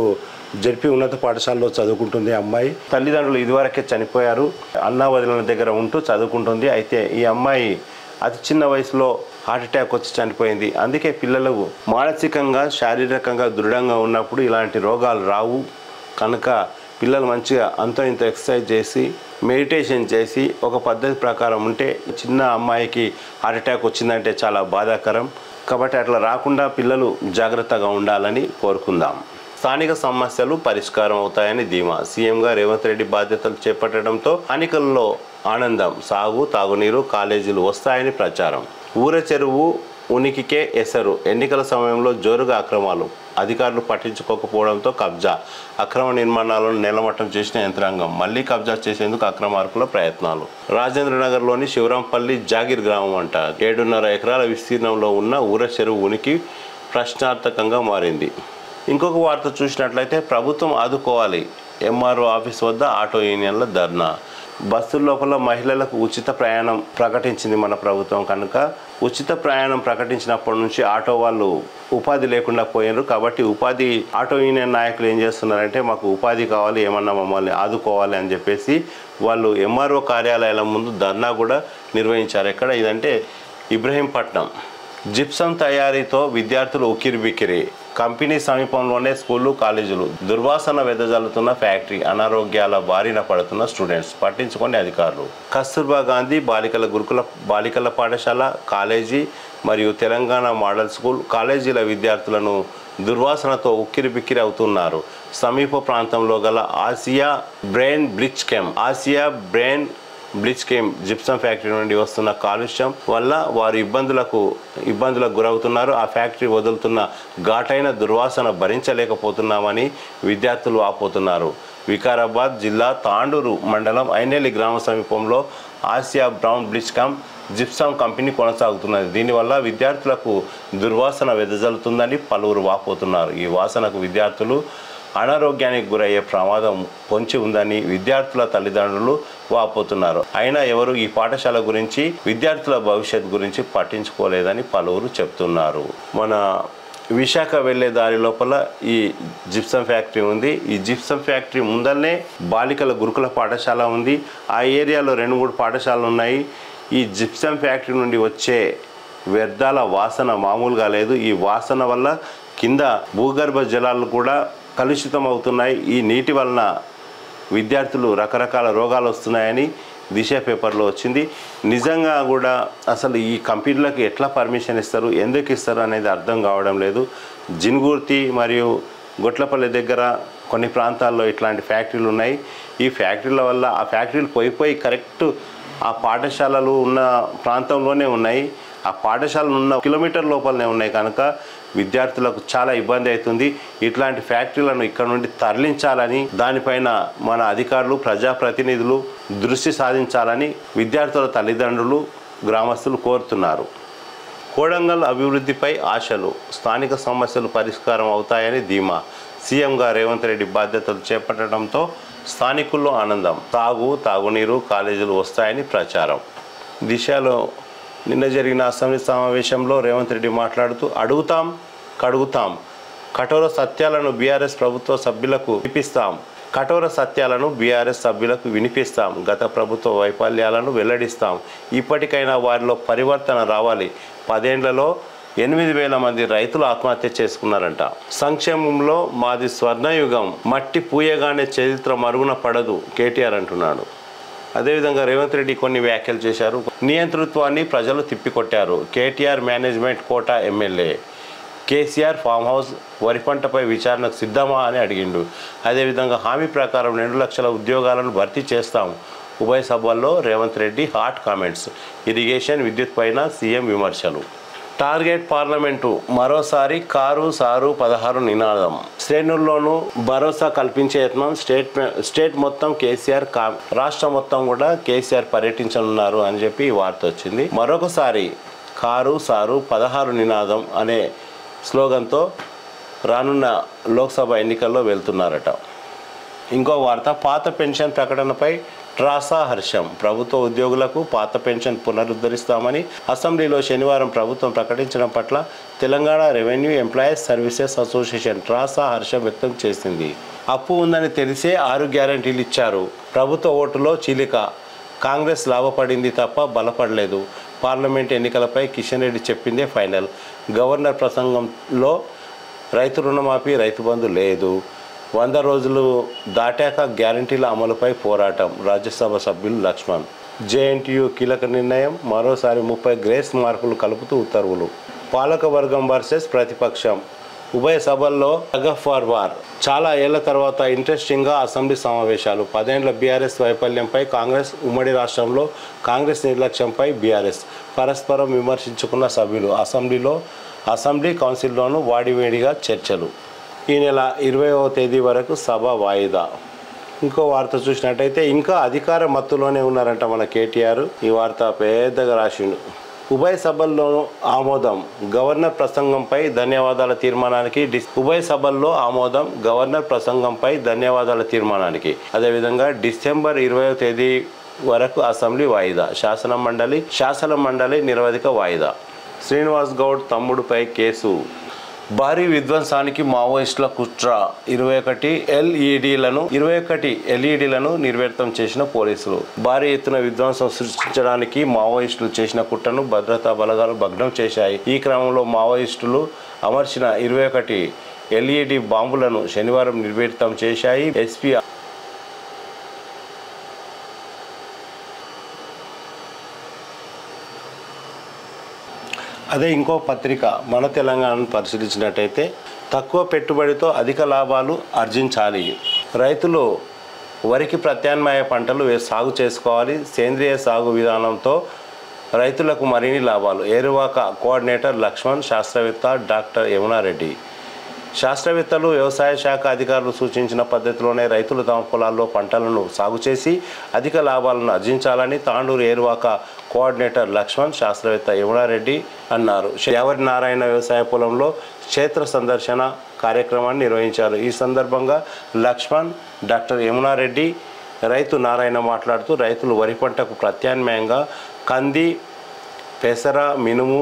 S2: జెడ్పీ ఉన్నత పాఠశాలలో చదువుకుంటుంది. అమ్మాయి తల్లిదండ్రులు ఇదివరకే చనిపోయారు. అన్నా వదిలిన దగ్గర ఉంటూ చదువుకుంటుంది. అయితే ఈ అమ్మాయి అతి చిన్న వయసులో హార్ట్అటాక్ వచ్చి చనిపోయింది. అందుకే పిల్లలు మానసికంగా, శారీరకంగా దృఢంగా ఉన్నప్పుడు ఇలాంటి రోగాలు రావు. కనుక పిల్లలు మంచిగా అంతో ఇంత ఎక్సర్సైజ్ చేసి మెడిటేషన్ చేసి ఒక పద్ధతి ప్రకారం ఉంటే చిన్న అమ్మాయికి హార్ట్ అటాక్ వచ్చిందంటే చాలా బాధాకరం. కాబట్టి అట్లా రాకుండా పిల్లలు జాగ్రత్తగా ఉండాలని కోరుకుందాం. స్థానిక సమస్యలు పరిష్కారం అవుతాయని ధీమా. సీఎంగా రేవంత్ రెడ్డి బాధ్యతలు చేపట్టడంతో స్థానికుల్లో ఆనందం. సాగు, తాగునీరు, కాలేజీలు వస్తాయని ప్రచారం. ఊర చెరువు ఉనికికే ఎసరు. ఎన్నికల సమయంలో జోరుగా అక్రమాలు. అధికారులు పట్టించుకోకపోవడంతో కబ్జా. అక్రమ నిర్మాణాలను నేలమట్టం చేసిన యంత్రాంగం. మళ్లీ కబ్జా చేసేందుకు అక్రమార్కుల ప్రయత్నాలు. రాజేంద్రనగర్లోని శివరాంపల్లి జాగిర్ గ్రామం అంట 7.5 ఎకరాల విస్తీర్ణంలో ఉన్న ఊర చెరువు ఉనికి ప్రశ్నార్థకంగా మారింది. ఇంకొక వార్త చూసినట్లయితే ప్రభుత్వం ఆదుకోవాలి. ఎంఆర్ఓ ఆఫీస్ వద్ద ఆటో యూనియన్ల ధర్నా. బస్సుల లోపల మహిళలకు ఉచిత ప్రయాణం ప్రకటించింది మన ప్రభుత్వం కనుక ఉచిత ప్రయాణం ప్రకటించినప్పటి నుంచి ఆటో వాళ్ళు ఉపాధి లేకుండా పోయినారు. కాబట్టి ఆటో యూనియన్ నాయకులు ఏం చేస్తున్నారంటే మాకు ఉపాధి కావాలి, ఏమన్నా మమ్మల్ని ఆదుకోవాలి అని చెప్పేసి వాళ్ళు ఎంఆర్ఓ కార్యాలయాల ముందు ధర్నా కూడా నిర్వహించారు. ఎక్కడ ఇదంటే ఇబ్రహీంపట్నం. జిప్సం తయారీతో విద్యార్థులు ఉక్కిరిబిక్కిరి. కంపెనీ సమీపంలోనే స్కూళ్ళు, కాలేజీలు. దుర్వాసన వెదజల్లుతున్న ఫ్యాక్టరీ. అనారోగ్యాల బారిన పడుతున్న స్టూడెంట్స్. పట్టించుకోండి అధికారులు. కస్తూర్బా గాంధీ బాలికల పాఠశాల, కాలేజీ మరియు తెలంగాణ మోడల్ స్కూల్, కాలేజీల విద్యార్థులను దుర్వాసనతో ఉక్కిరిబిక్కిరి అవుతున్నారు. సమీప ప్రాంతంలో గల ఆసియా బ్రెయిన్ బ్లీచ్ కెమ్ జిప్సం ఫ్యాక్టరీ నుండి వస్తున్న కాలుష్యం వల్ల వారు ఇబ్బందులకు గురవుతున్నారు. ఆ ఫ్యాక్టరీ వదులుతున్న ఘాటైన దుర్వాసన భరించలేకపోతున్నామని విద్యార్థులు వాపోతున్నారు. వికారాబాద్ జిల్లా తాండూరు మండలం ఐనేలి గ్రామ సమీపంలో Asia brown bleach cum gypsum company కొనసాగుతున్నది. దీనివల్ల విద్యార్థులకు దుర్వాసన వెదజల్లుతుందని పలువురు వాపోతున్నారు. ఈ వాసనకు విద్యార్థులు అనారోగ్యానికి గురయ్యే ప్రమాదం పొంచి ఉందని విద్యార్థుల తల్లిదండ్రులు వాపోతున్నారు. అయినా ఎవరు ఈ పాఠశాల గురించి, విద్యార్థుల భవిష్యత్ గురించి పట్టించుకోలేదని పలువురు చెప్తున్నారు. మన విశాఖ వెళ్లే దారి లోపల ఈ జిప్సం ఫ్యాక్టరీ ఉంది. ఈ జిప్సం ఫ్యాక్టరీ ముందరనే బాలికల గురుకుల పాఠశాల ఉంది. ఆ ఏరియాలో 2-3 పాఠశాలలు ఉన్నాయి. ఈ జిప్సం ఫ్యాక్టరీ నుండి వచ్చే వ్యర్థాల వాసన మామూలుగా లేదు. ఈ వాసన వల్ల కింద భూగర్భ జలాలు కూడా కలుషితం అవుతున్నాయి. ఈ నీటి వలన విద్యార్థులు రకరకాల రోగాలు వస్తున్నాయని దిశ పేపర్లో వచ్చింది. నిజంగా కూడా అసలు ఈ కంపెనీలకు ఎట్లా పర్మిషన్ ఇస్తారు, ఎందుకు ఇస్తారు అనేది అర్థం కావడం లేదు. జిన్గుర్తి మరియు గొట్లపల్లి దగ్గర కొన్ని ప్రాంతాల్లో ఇట్లాంటి ఫ్యాక్టరీలు ఉన్నాయి. ఈ ఫ్యాక్టరీల వల్ల ఆ ఫ్యాక్టరీలు పోయి కరెక్ట్ ఆ పాఠశాలలు ఉన్న ప్రాంతంలోనే ఉన్నాయి. ఆ పాఠశాలలు ఉన్న కిలోమీటర్ లోపలనే ఉన్నాయి కనుక విద్యార్థులకు చాలా ఇబ్బంది అవుతుంది. ఇట్లాంటి ఫ్యాక్టరీలను ఇక్కడ నుండి తరలించాలని, దానిపైన మన అధికారులు, ప్రజాప్రతినిధులు దృష్టి సాధించాలని విద్యార్థుల తల్లిదండ్రులు, గ్రామస్తులు కోరుతున్నారు. కోడంగల్ అభివృద్ధిపై ఆశలు. స్థానిక సమస్యలు పరిష్కారం అవుతాయని ధీమా. సీఎంగా రేవంత్ రెడ్డి బాధ్యతలు చేపట్టడంతో స్థానికుల్లో ఆనందం. తాగునీరు, కాలేజీలు వస్తాయని ప్రచారం. దిశలో నిన్న జరిగిన అసెంబ్లీ సమావేశంలో రేవంత్ రెడ్డి మాట్లాడుతూ కడుగుతాం కఠోర సత్యాలను బీఆర్ఎస్ ప్రభుత్వ సభ్యులకు వినిపిస్తాం. గత ప్రభుత్వ వైఫల్యాలను వెల్లడిస్తాం. ఇప్పటికైనా వారిలో పరివర్తన రావాలి. 10 ఏళ్లలో 8,000 మంది రైతులు ఆత్మహత్య చేసుకున్నారంట. సంక్షేమంలో మాది స్వర్ణయుగం, మట్టి పూయగానే చరిత్ర మరుగున పడదు కేటీఆర్ అంటున్నాడు. అదేవిధంగా రేవంత్ రెడ్డి కొన్ని వ్యాఖ్యలు చేశారు. నియంతృత్వాన్ని ప్రజలు తిప్పికొట్టారు. KTR management quota MLA. KCR farm house వరి పంటపై విచారణకు సిద్ధమా అని అడిగిండు. అదేవిధంగా హామీ ప్రకారం 2 లక్షల ఉద్యోగాలను భర్తీ చేస్తాం. ఉభయ సభల్లో Revanth Reddy hot comments. Irrigation, విద్యుత్ పైన సీఎం విమర్శలు. Target parliament. మరోసారి కారు సారు 16 నినాదం. శ్రేణుల్లోనూ భరోసా కల్పించే యత్నం. స్టేట్ మొత్తం కేసీఆర్, రాష్ట్రం మొత్తం కూడా కేసీఆర్ పర్యటించనున్నారు అని చెప్పి ఈ వార్త వచ్చింది. మరొకసారి కారు సారు 16 నినాదం అనే స్లోగన్తో రానున్న లోక్సభ ఎన్నికల్లో వెళ్తున్నారట. ఇంకో వార్త, పాత పెన్షన్ ప్రకటనపై ట్రాసా హర్షం. ప్రభుత్వ ఉద్యోగులకు పాత పెన్షన్ పునరుద్ధరిస్తామని అసెంబ్లీలో శనివారం ప్రభుత్వం ప్రకటించడం పట్ల Telangana revenue employees services association ట్రాసా హర్షం వ్యక్తం చేసింది. అప్పు ఉందని తెలిసే 6 గ్యారెంటీలు ఇచ్చారు. ప్రభుత్వ ఓటులో చీలిక. కాంగ్రెస్ లాభపడింది తప్ప బలపడలేదు. పార్లమెంట్ ఎన్నికలపై కిషన్ రెడ్డి చెప్పిందే ఫైనల్. గవర్నర్ ప్రసంగంలో రైతు రుణమాఫీ, రైతు బంధు లేదు. 100 రోజులు దాటాక గ్యారంటీల అమలుపై పోరాటం రాజ్యసభ సభ్యులు లక్ష్మణ్. జేఎన్టీయూ కీలక నిర్ణయం, మరోసారి 30 గ్రేస్ మార్కులు కలుపుతూ ఉత్తర్వులు. పాలకవర్గం వర్సెస్ ప్రతిపక్షం, ఉభయ సభల్లో టగ్ ఆఫ్ వార్. చాలా ఏళ్ల తర్వాత ఇంట్రెస్టింగ్గా అసెంబ్లీ సమావేశాలు. 10 ఏళ్ల బీఆర్ఎస్ వైఫల్యంపై కాంగ్రెస్, ఉమ్మడి రాష్ట్రంలో కాంగ్రెస్ నిర్లక్ష్యంపై బీఆర్ఎస్ పరస్పరం విమర్శించుకున్న సభ్యులు. అసెంబ్లీ కౌన్సిల్లోనూ వాడివేడిగా చర్చలు. ఈ నెల 20వ తేదీ వరకు సభ వాయిదా. ఇంకో వార్త చూసినట్టయితే ఇంకా అధికార మత్తులోనే ఉన్నారంట మన కేటీఆర్. ఈ వార్త పెద్దగా రాసిండు. ఉభయ సభల్లోనూ ఆమోదం, గవర్నర్ ప్రసంగంపై ధన్యవాదాల తీర్మానానికి. ఉభయ సభల్లో ఆమోదం, గవర్నర్ ప్రసంగంపై ధన్యవాదాల తీర్మానానికి. అదేవిధంగా డిసెంబర్ 20వ తేదీ వరకు అసెంబ్లీ వాయిదా. శాసన మండలి నిరవధిక వాయిదా. శ్రీనివాస్ గౌడ్ తమ్ముడుపై కేసు. భారీ విధ్వంసానికి మావోయిస్టుల కుట్ర. 21 ఎల్ఈడీలను నిర్వీర్యం చేసిన పోలీసులు. భారీ ఎత్తున విధ్వంసం సృష్టించడానికి మావోయిస్టులు చేసిన కుట్రను భద్రతా బలగాలు భగ్నం చేశాయి. ఈ క్రమంలో మావోయిస్టులు అమర్చిన 21 ఎల్ఈడీ బాంబులను శనివారం నిర్వీర్యం చేశాయి. ఎస్పీ అదే ఇంకో పత్రిక మన తెలంగాణను పరిశీలించినట్టయితే తక్కువ పెట్టుబడితో అధిక లాభాలు ఆర్జించాలి. రైతులు వరికి ప్రత్యామ్నాయ పంటలు సాగు చేసుకోవాలి. సేంద్రియ సాగు విధానంతో రైతులకు మరిన్ని లాభాలు. ఏరువాక కోఆర్డినేటర్ లక్ష్మణ్, శాస్త్రవేత్త డాక్టర్ యమునారెడ్డి. శాస్త్రవేత్తలు, వ్యవసాయ శాఖ అధికారులు సూచించిన పద్ధతిలోనే రైతులు తమ పొలాల్లో పంటలను సాగు చేసి అధిక లాభాలను ఆర్జించాలని తాండూరు ఏరువాక కోఆర్డినేటర్ లక్ష్మణ్, శాస్త్రవేత్త యమునారెడ్డి అన్నారు. యావరి నారాయణ వ్యవసాయ పొలంలో క్షేత్ర సందర్శన కార్యక్రమాన్ని నిర్వహించారు. ఈ సందర్భంగా లక్ష్మణ్, డాక్టర్ యమునారెడ్డి, రైతు నారాయణ మాట్లాడుతూ రైతులు వరి పంటకు ప్రత్యామ్నాయంగా కంది, పెసర, మినుము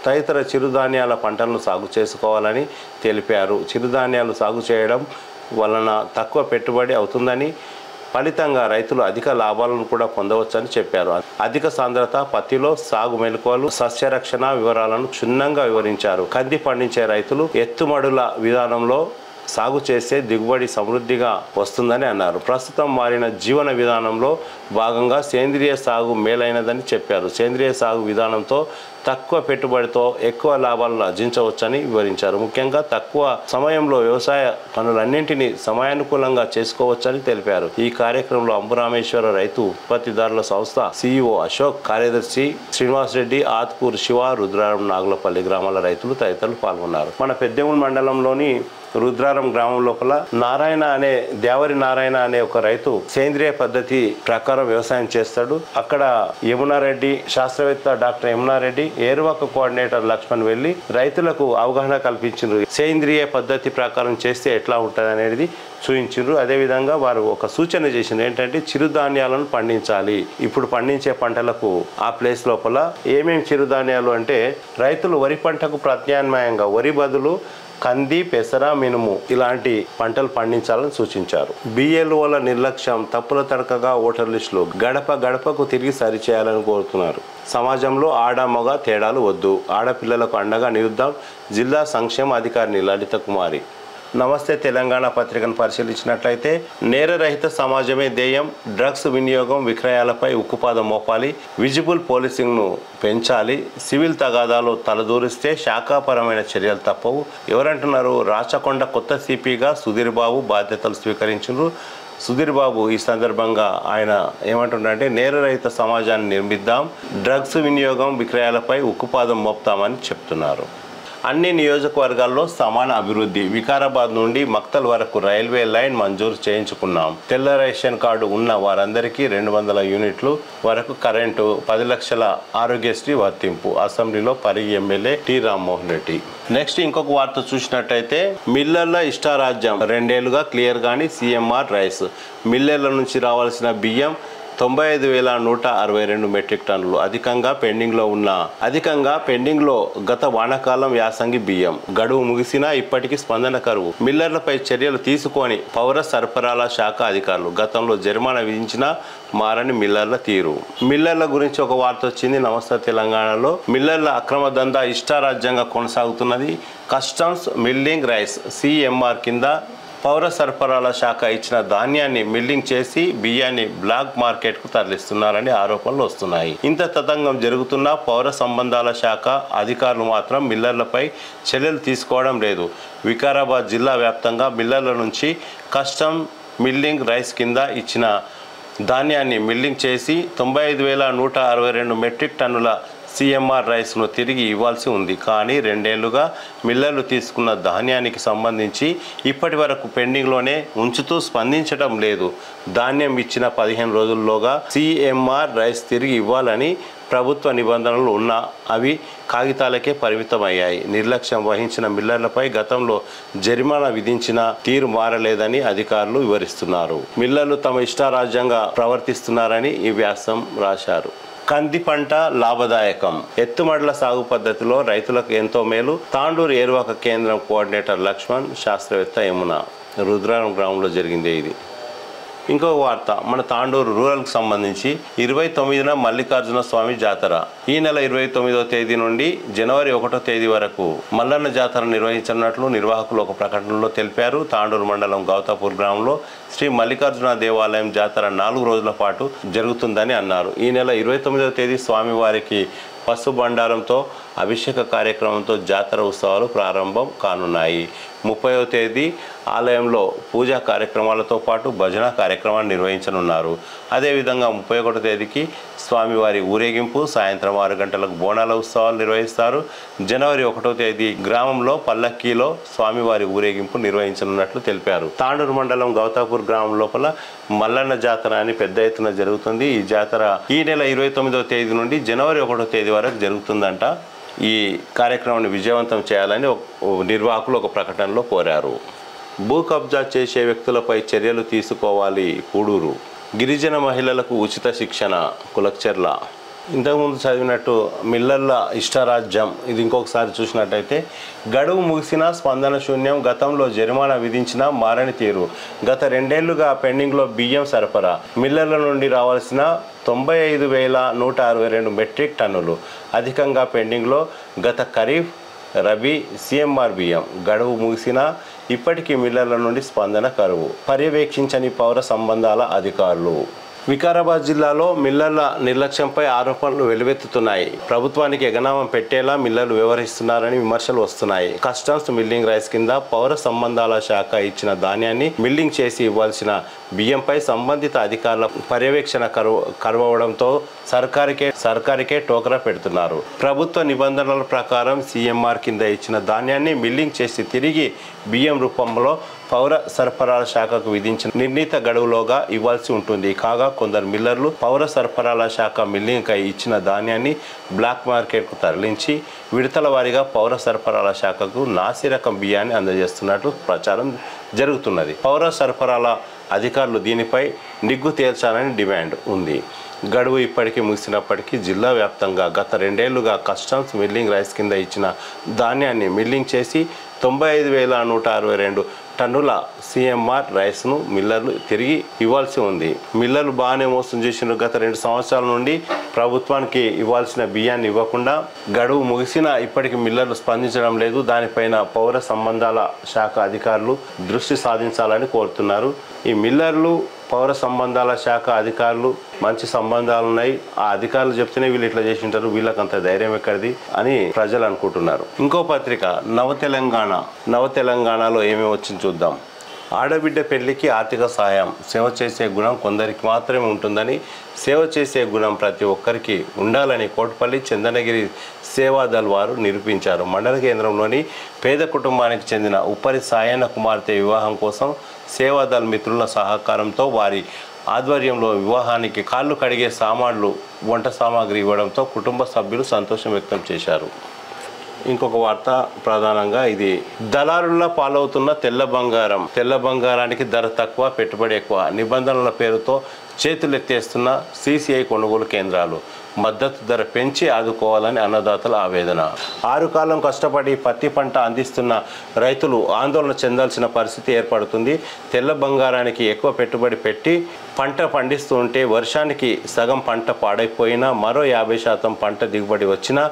S2: తదితర చిరుధాన్యాల పంటలను సాగు చేసుకోవాలని తెలిపారు. చిరుధాన్యాలు సాగు చేయడం వలన తక్కువ పెట్టుబడి అవుతుందని, ఫలితంగా రైతులు అధిక లాభాలను కూడా పొందవచ్చని చెప్పారు. అధిక సాంద్రత పత్తిలో సాగు మెలకువలు, సస్యరక్షణ వివరాలను క్షుణ్ణంగా వివరించారు. కంది పండించే రైతులు ఎత్తుమడుల విధానంలో సాగు చేస్తే దిగుబడి సమృద్ధిగా వస్తుందని అన్నారు. ప్రస్తుతం మారిన జీవన విధానంలో భాగంగా సేంద్రియ సాగు మేలైనదని చెప్పారు. సేంద్రియ సాగు విధానంతో తక్కువ పెట్టుబడితో ఎక్కువ లాభాలను ఆర్జించవచ్చని వివరించారు. ముఖ్యంగా తక్కువ సమయంలో వ్యవసాయ పనులన్నింటినీ సమయానుకూలంగా చేసుకోవచ్చని తెలిపారు. ఈ కార్యక్రమంలో అంబురామేశ్వర రైతు ఉత్పత్తిదారుల సంస్థ సిఇఓ అశోక్, కార్యదర్శి శ్రీనివాస్ రెడ్డి, ఆత్కూరు శివ, రుద్రారం, నాగులపల్లి గ్రామాల రైతులు తదితరులు పాల్గొన్నారు. మన పెద్దెముల్ మండలంలోని రుద్రారం గ్రామం లోపల దేవరి నారాయణ అనే ఒక రైతు సేంద్రియ పద్ధతి ప్రకారం వ్యవసాయం చేస్తాడు. అక్కడ యమునారెడ్డి, శాస్త్రవేత్త డాక్టర్ యమునారెడ్డి, ఏరువాక కోఆర్డినేటర్ లక్ష్మణ్ వెళ్లి రైతులకు అవగాహన కల్పించారు. సేంద్రియ పద్ధతి ప్రకారం చేస్తే ఎట్లా ఉంటుంది అనేది చూపించారు. అదేవిధంగా వారు ఒక సూచన చేసింది ఏంటంటే చిరుధాన్యాలను పండించాలి. ఇప్పుడు పండించే పంటలకు ఆ ప్లేస్ లోపల ఏమేమి చిరుధాన్యాలు అంటే రైతులు వరి పంటకు ప్రత్యామ్నాయంగా వరి బదులు కంది, పెసర, మినుము ఇలాంటి పంటలు పండించాలని సూచించారు. బిఎల్ఓల నిర్లక్ష్యం, తప్పుల తడకగా ఓటర్ లిస్టులు గడపకు తిరిగి సరిచేయాలని కోరుతున్నారు. సమాజంలో ఆడ మగ తేడాలు వద్దు, ఆడపిల్లలకు అండగా నిలుద్దాం. జిల్లా సంక్షేమ అధికారిని లలిత కుమారి. నమస్తే తెలంగాణ పత్రికను పరిశీలించినట్లయితే నేరరహిత సమాజమే ధ్యేయం, డ్రగ్స్ వినియోగం, విక్రయాలపై ఉక్కుపాదం మోపాలి, విజిబుల్ పోలీసింగ్ను పెంచాలి, సివిల్ తగాదాలు తలదూరిస్తే శాఖాపరమైన చర్యలు తప్పవు. ఎవరంటున్నారు? రాచకొండ కొత్త సిపిగా సుధీర్ బాబు బాధ్యతలు స్వీకరించారు. సుధీర్ బాబు ఈ సందర్భంగా ఆయన ఏమంటున్నారంటే నేరరహిత సమాజాన్ని నిర్మిద్దాం, డ్రగ్స్ వినియోగం, విక్రయాలపై ఉక్కుపాదం మోపుతామని చెప్తున్నారు. అన్ని నియోజకవర్గాల్లో సమాన అభివృద్ధి. వికారాబాద్ నుండి మక్తల్ వరకు రైల్వే లైన్ మంజూరు చేయించుకున్నాం. తెల్ల రేషన్ కార్డు ఉన్న వారందరికీ 200 యూనిట్లు వరకు కరెంటు, 10 లక్షల ఆరోగ్యశ్రీ వర్తింపు. అసెంబ్లీలో Parigi MLA T Rammohan Reddy. Next ఇంకొక వార్త చూసినట్టయితే మిల్లర్ల ఇష్టారాజ్యం, 2 ఏళ్లుగా క్లియర్ గాని సీఎంఆర్ రైస్. మిల్లర్ల నుంచి రావాల్సిన బియ్యం 95,162 మెట్రిక్ టన్నులు అధికంగా పెండింగ్లో గత వానాకాలం యాసంగి బియ్యం. గడువు ముగిసినా ఇప్పటికీ స్పందన కరువు. మిల్లర్లపై చర్యలు తీసుకొని పౌర సరఫరాల శాఖ అధికారులు. గతంలో జరిమానా విధించినా మారని మిల్లర్ల తీరు. మిల్లర్ల గురించి ఒక వార్త వచ్చింది నమస్తే తెలంగాణలో. మిల్లర్ల అక్రమ దందా ఇష్టారాజ్యంగా కొనసాగుతున్నది. కస్టమ్స్ మిల్లింగ్ రైస్ సీఎంఆర్ కింద పౌర సరఫరాల శాఖ ఇచ్చిన ధాన్యాన్ని మిల్లింగ్ చేసి బియ్యాన్ని బ్లాక్ మార్కెట్కు తరలిస్తున్నారని ఆరోపణలు వస్తున్నాయి. ఇంత తతంగం జరుగుతున్నా పౌర సంబంధాల శాఖ అధికారులు మాత్రం మిల్లర్లపై చర్యలు తీసుకోవడం లేదు. వికారాబాద్ జిల్లా వ్యాప్తంగా మిల్లర్ల నుంచి కస్టమ్ మిల్లింగ్ రైస్ కింద ఇచ్చిన ధాన్యాన్ని మిల్లింగ్ చేసి 95,162 మెట్రిక్ టన్నుల CMR రైస్ను తిరిగి ఇవ్వాల్సి ఉంది. కానీ 2 ఏళ్లుగా మిల్లర్లు తీసుకున్న ధాన్యానికి సంబంధించి ఇప్పటి వరకు పెండింగ్లోనే ఉంచుతూ స్పందించడం లేదు. ధాన్యం ఇచ్చిన 15 రోజుల్లోగా CMR రైస్ తిరిగి ఇవ్వాలని ప్రభుత్వ నిబంధనలు ఉన్నా అవి కాగితాలకే పరిమితమయ్యాయి. నిర్లక్ష్యం వహించిన మిల్లర్లపై గతంలో జరిమానా విధించిన తీరు మారలేదని అధికారులు వివరిస్తున్నారు. మిల్లర్లు తమ ఇష్టారాజ్యంగా ప్రవర్తిస్తున్నారని ఈ వ్యాసం రాశారు. కంది పంట లాభదాయకం. ఎత్తుమడుల సాగు పద్ధతిలో రైతులకు ఎంతో మేలు. తాండూరు ఏరువాక కేంద్రం కోఆర్డినేటర్ లక్ష్మణ్, శాస్త్రవేత్త యమున. రుద్రారం గ్రామంలో జరిగింది ఇది. ఇంకో వార్త మన తాండూరు రూరల్కి సంబంధించి 29న మల్లికార్జున స్వామి జాతర. ఈ నెల 29వ తేదీ నుండి జనవరి 1వ తేదీ వరకు మల్లన్న జాతర నిర్వహించనున్నట్లు నిర్వాహకులు ఒక ప్రకటనలో తెలిపారు. తాండూరు మండలం గౌతాపూర్ గ్రామంలో శ్రీ మల్లికార్జున దేవాలయం జాతర 4 రోజుల పాటు జరుగుతుందని అన్నారు. ఈ నెల 29వ తేదీ స్వామివారికి పసుపు బండారంతో అభిషేక కార్యక్రమంతో జాతర ఉత్సవాలు ప్రారంభం కానున్నాయి. 30వ తేదీ ఆలయంలో పూజా కార్యక్రమాలతో పాటు భజన కార్యక్రమాన్ని నిర్వహించనున్నారు. అదేవిధంగా 31వ తేదీకి స్వామివారి ఊరేగింపు, సాయంత్రం 6 గంటలకు బోనాల ఉత్సవాలు నిర్వహిస్తారు. జనవరి 1వ తేదీ గ్రామంలో పల్లక్కీలో స్వామివారి ఊరేగింపు నిర్వహించనున్నట్లు తెలిపారు. తాండూరు మండలం గౌతాపూర్ గ్రామం లోపల మల్లన్న జాతర అని పెద్ద ఎత్తున జరుగుతుంది. ఈ జాతర ఈ నెల 29వ తేదీ నుండి జనవరి 1వ తేదీ వరకు జరుగుతుందంట. ఈ కార్యక్రమాన్ని విజయవంతం చేయాలని నిర్వాహకులు ఒక ప్రకటనలో కోరారు. భూ కబ్జా చేసే వ్యక్తులపై చర్యలు తీసుకోవాలి. పూడూరు గిరిజన మహిళలకు ఉచిత శిక్షణ. కులక్చెర్ల. ఇంతకుముందు చదివినట్టు మిల్లర్ల ఇష్టారాజ్యం ఇది ఇంకొకసారి చూసినట్టయితే గడువు ముగిసినా స్పందన శూన్యం. గతంలో జరిమానా విధించినా మారని తీరు. గత 2 ఏళ్లుగా పెండింగ్లో బియ్యం సరఫరా. మిల్లర్ల నుండి రావాల్సిన 95,162 మెట్రిక్ టన్నులు అధికంగా పెండింగ్లో. గత ఖరీఫ్, రబీ CMR బియ్యం గడువు ముగిసినా ఇప్పటికీ మిల్లర్ల నుండి స్పందన కరువు. పర్యవేక్షించని పౌర సంబంధాల అధికారులు. వికారాబాద్ జిల్లాలో మిల్లర్ల నిర్లక్ష్యంపై ఆరోపణలు వెలువెత్తుతున్నాయి. ప్రభుత్వానికి ఎగనామం పెట్టేలా మిల్లర్లు వ్యవహరిస్తున్నారని విమర్శలు వస్తున్నాయి. కస్టమ్స్ మిల్లింగ్ రైస్ కింద పౌర సంబంధాల శాఖ ఇచ్చిన ధాన్యాన్ని మిల్లింగ్ చేసి ఇవ్వాల్సిన బియ్యంపై సంబంధిత అధికారుల పర్యవేక్షణ కరువవడంతో సర్కారికే టోకరా పెడుతున్నారు. ప్రభుత్వ నిబంధనల ప్రకారం CMR కింద ఇచ్చిన ధాన్యాన్ని మిల్లింగ్ చేసి తిరిగి బియ్యం రూపంలో పౌర సరఫరాల శాఖకు విధించిన నిర్ణీత గడువులోగా ఇవ్వాల్సి ఉంటుంది. కాగా కొందరు మిల్లర్లు పౌర సరఫరాల శాఖ మిల్లింగ్కై ఇచ్చిన ధాన్యాన్ని బ్లాక్ మార్కెట్కు తరలించి విడతల వారీగా పౌర సరఫరాల శాఖకు నాసిరకం బియ్యాన్ని అందజేస్తున్నట్లు ప్రచారం జరుగుతున్నది. పౌర సరఫరాల అధికారులు దీనిపై నిగ్గు తేల్చాలని డిమాండ్ ఉంది. గడువు ఇప్పటికీ ముగిసినప్పటికీ జిల్లా వ్యాప్తంగా గత 2 ఏళ్లుగా కస్టమ్స్ మిల్లింగ్ రైస్ కింద ఇచ్చిన ధాన్యాన్ని మిల్లింగ్ చేసి 95,162 టన్నుల CMR రైస్ను మిల్లర్లు తిరిగి ఇవ్వాల్సి ఉంది. మిల్లర్లు బాగానే మోసం చేసిన గత 2 సంవత్సరాల నుండి ప్రభుత్వానికి ఇవ్వాల్సిన బియ్యాన్ని ఇవ్వకుండా గడువు ముగిసినా ఇప్పటికీ మిల్లర్లు స్పందించడం లేదు. దానిపైన పౌర సంబంధాల శాఖ అధికారులు దృష్టి సాధించాలని కోరుతున్నారు. ఈ మిల్లర్లు పౌర సంబంధాల శాఖ అధికారులు మంచి సంబంధాలు ఉన్నాయి. ఆ అధికారులు చెప్తేనే వీళ్ళు ఇట్లా చేసి ఉంటారు, వీళ్ళకంత ధైర్యం ఎక్కడిది అని ప్రజలు అనుకుంటున్నారు. ఇంకో పత్రిక నవ తెలంగాణలో ఏమేమి వచ్చింది చూద్దాం. ఆడబిడ్డ పెళ్లికి ఆర్థిక సహాయం. సేవ చేసే గుణం కొందరికి మాత్రమే ఉంటుందని, సేవ చేసే గుణం ప్రతి ఒక్కరికి ఉండాలని కోట్పల్లి చందనగిరి సేవాదల్ వారు నిరూపించారు. మండల కేంద్రంలోని పేద కుటుంబానికి చెందిన ఉప్పరి సాయన్న కుమార్తె వివాహం కోసం సేవాదల్ మిత్రుల సహకారంతో వారి ఆధ్వర్యంలో వివాహానికి కాళ్ళు కడిగే సామాన్లు, వంట సామాగ్రి ఇవ్వడంతో కుటుంబ సభ్యులు సంతోషం వ్యక్తం చేశారు. ఇంకొక వార్త ప్రధానంగా ఇది దళారుల పాలవుతున్న తెల్ల బంగారానికి ధర తక్కువ, పెట్టుబడి ఎక్కువ. నిబంధనల పేరుతో చేతులెత్తేస్తున్న CCI కొనుగోలు కేంద్రాలు. మద్దతు ధర పెంచి ఆదుకోవాలని అన్నదాతల ఆవేదన. 6 కాలం కష్టపడి పత్తి పంట అందిస్తున్న రైతులు ఆందోళన చెందాల్సిన పరిస్థితి ఏర్పడుతుంది. తెల్ల బంగారానికి ఎక్కువ పెట్టుబడి పెట్టి పంట పండిస్తూ ఉంటే వర్షానికి సగం పంట పాడైపోయినా మరో 50% పంట దిగుబడి వచ్చినా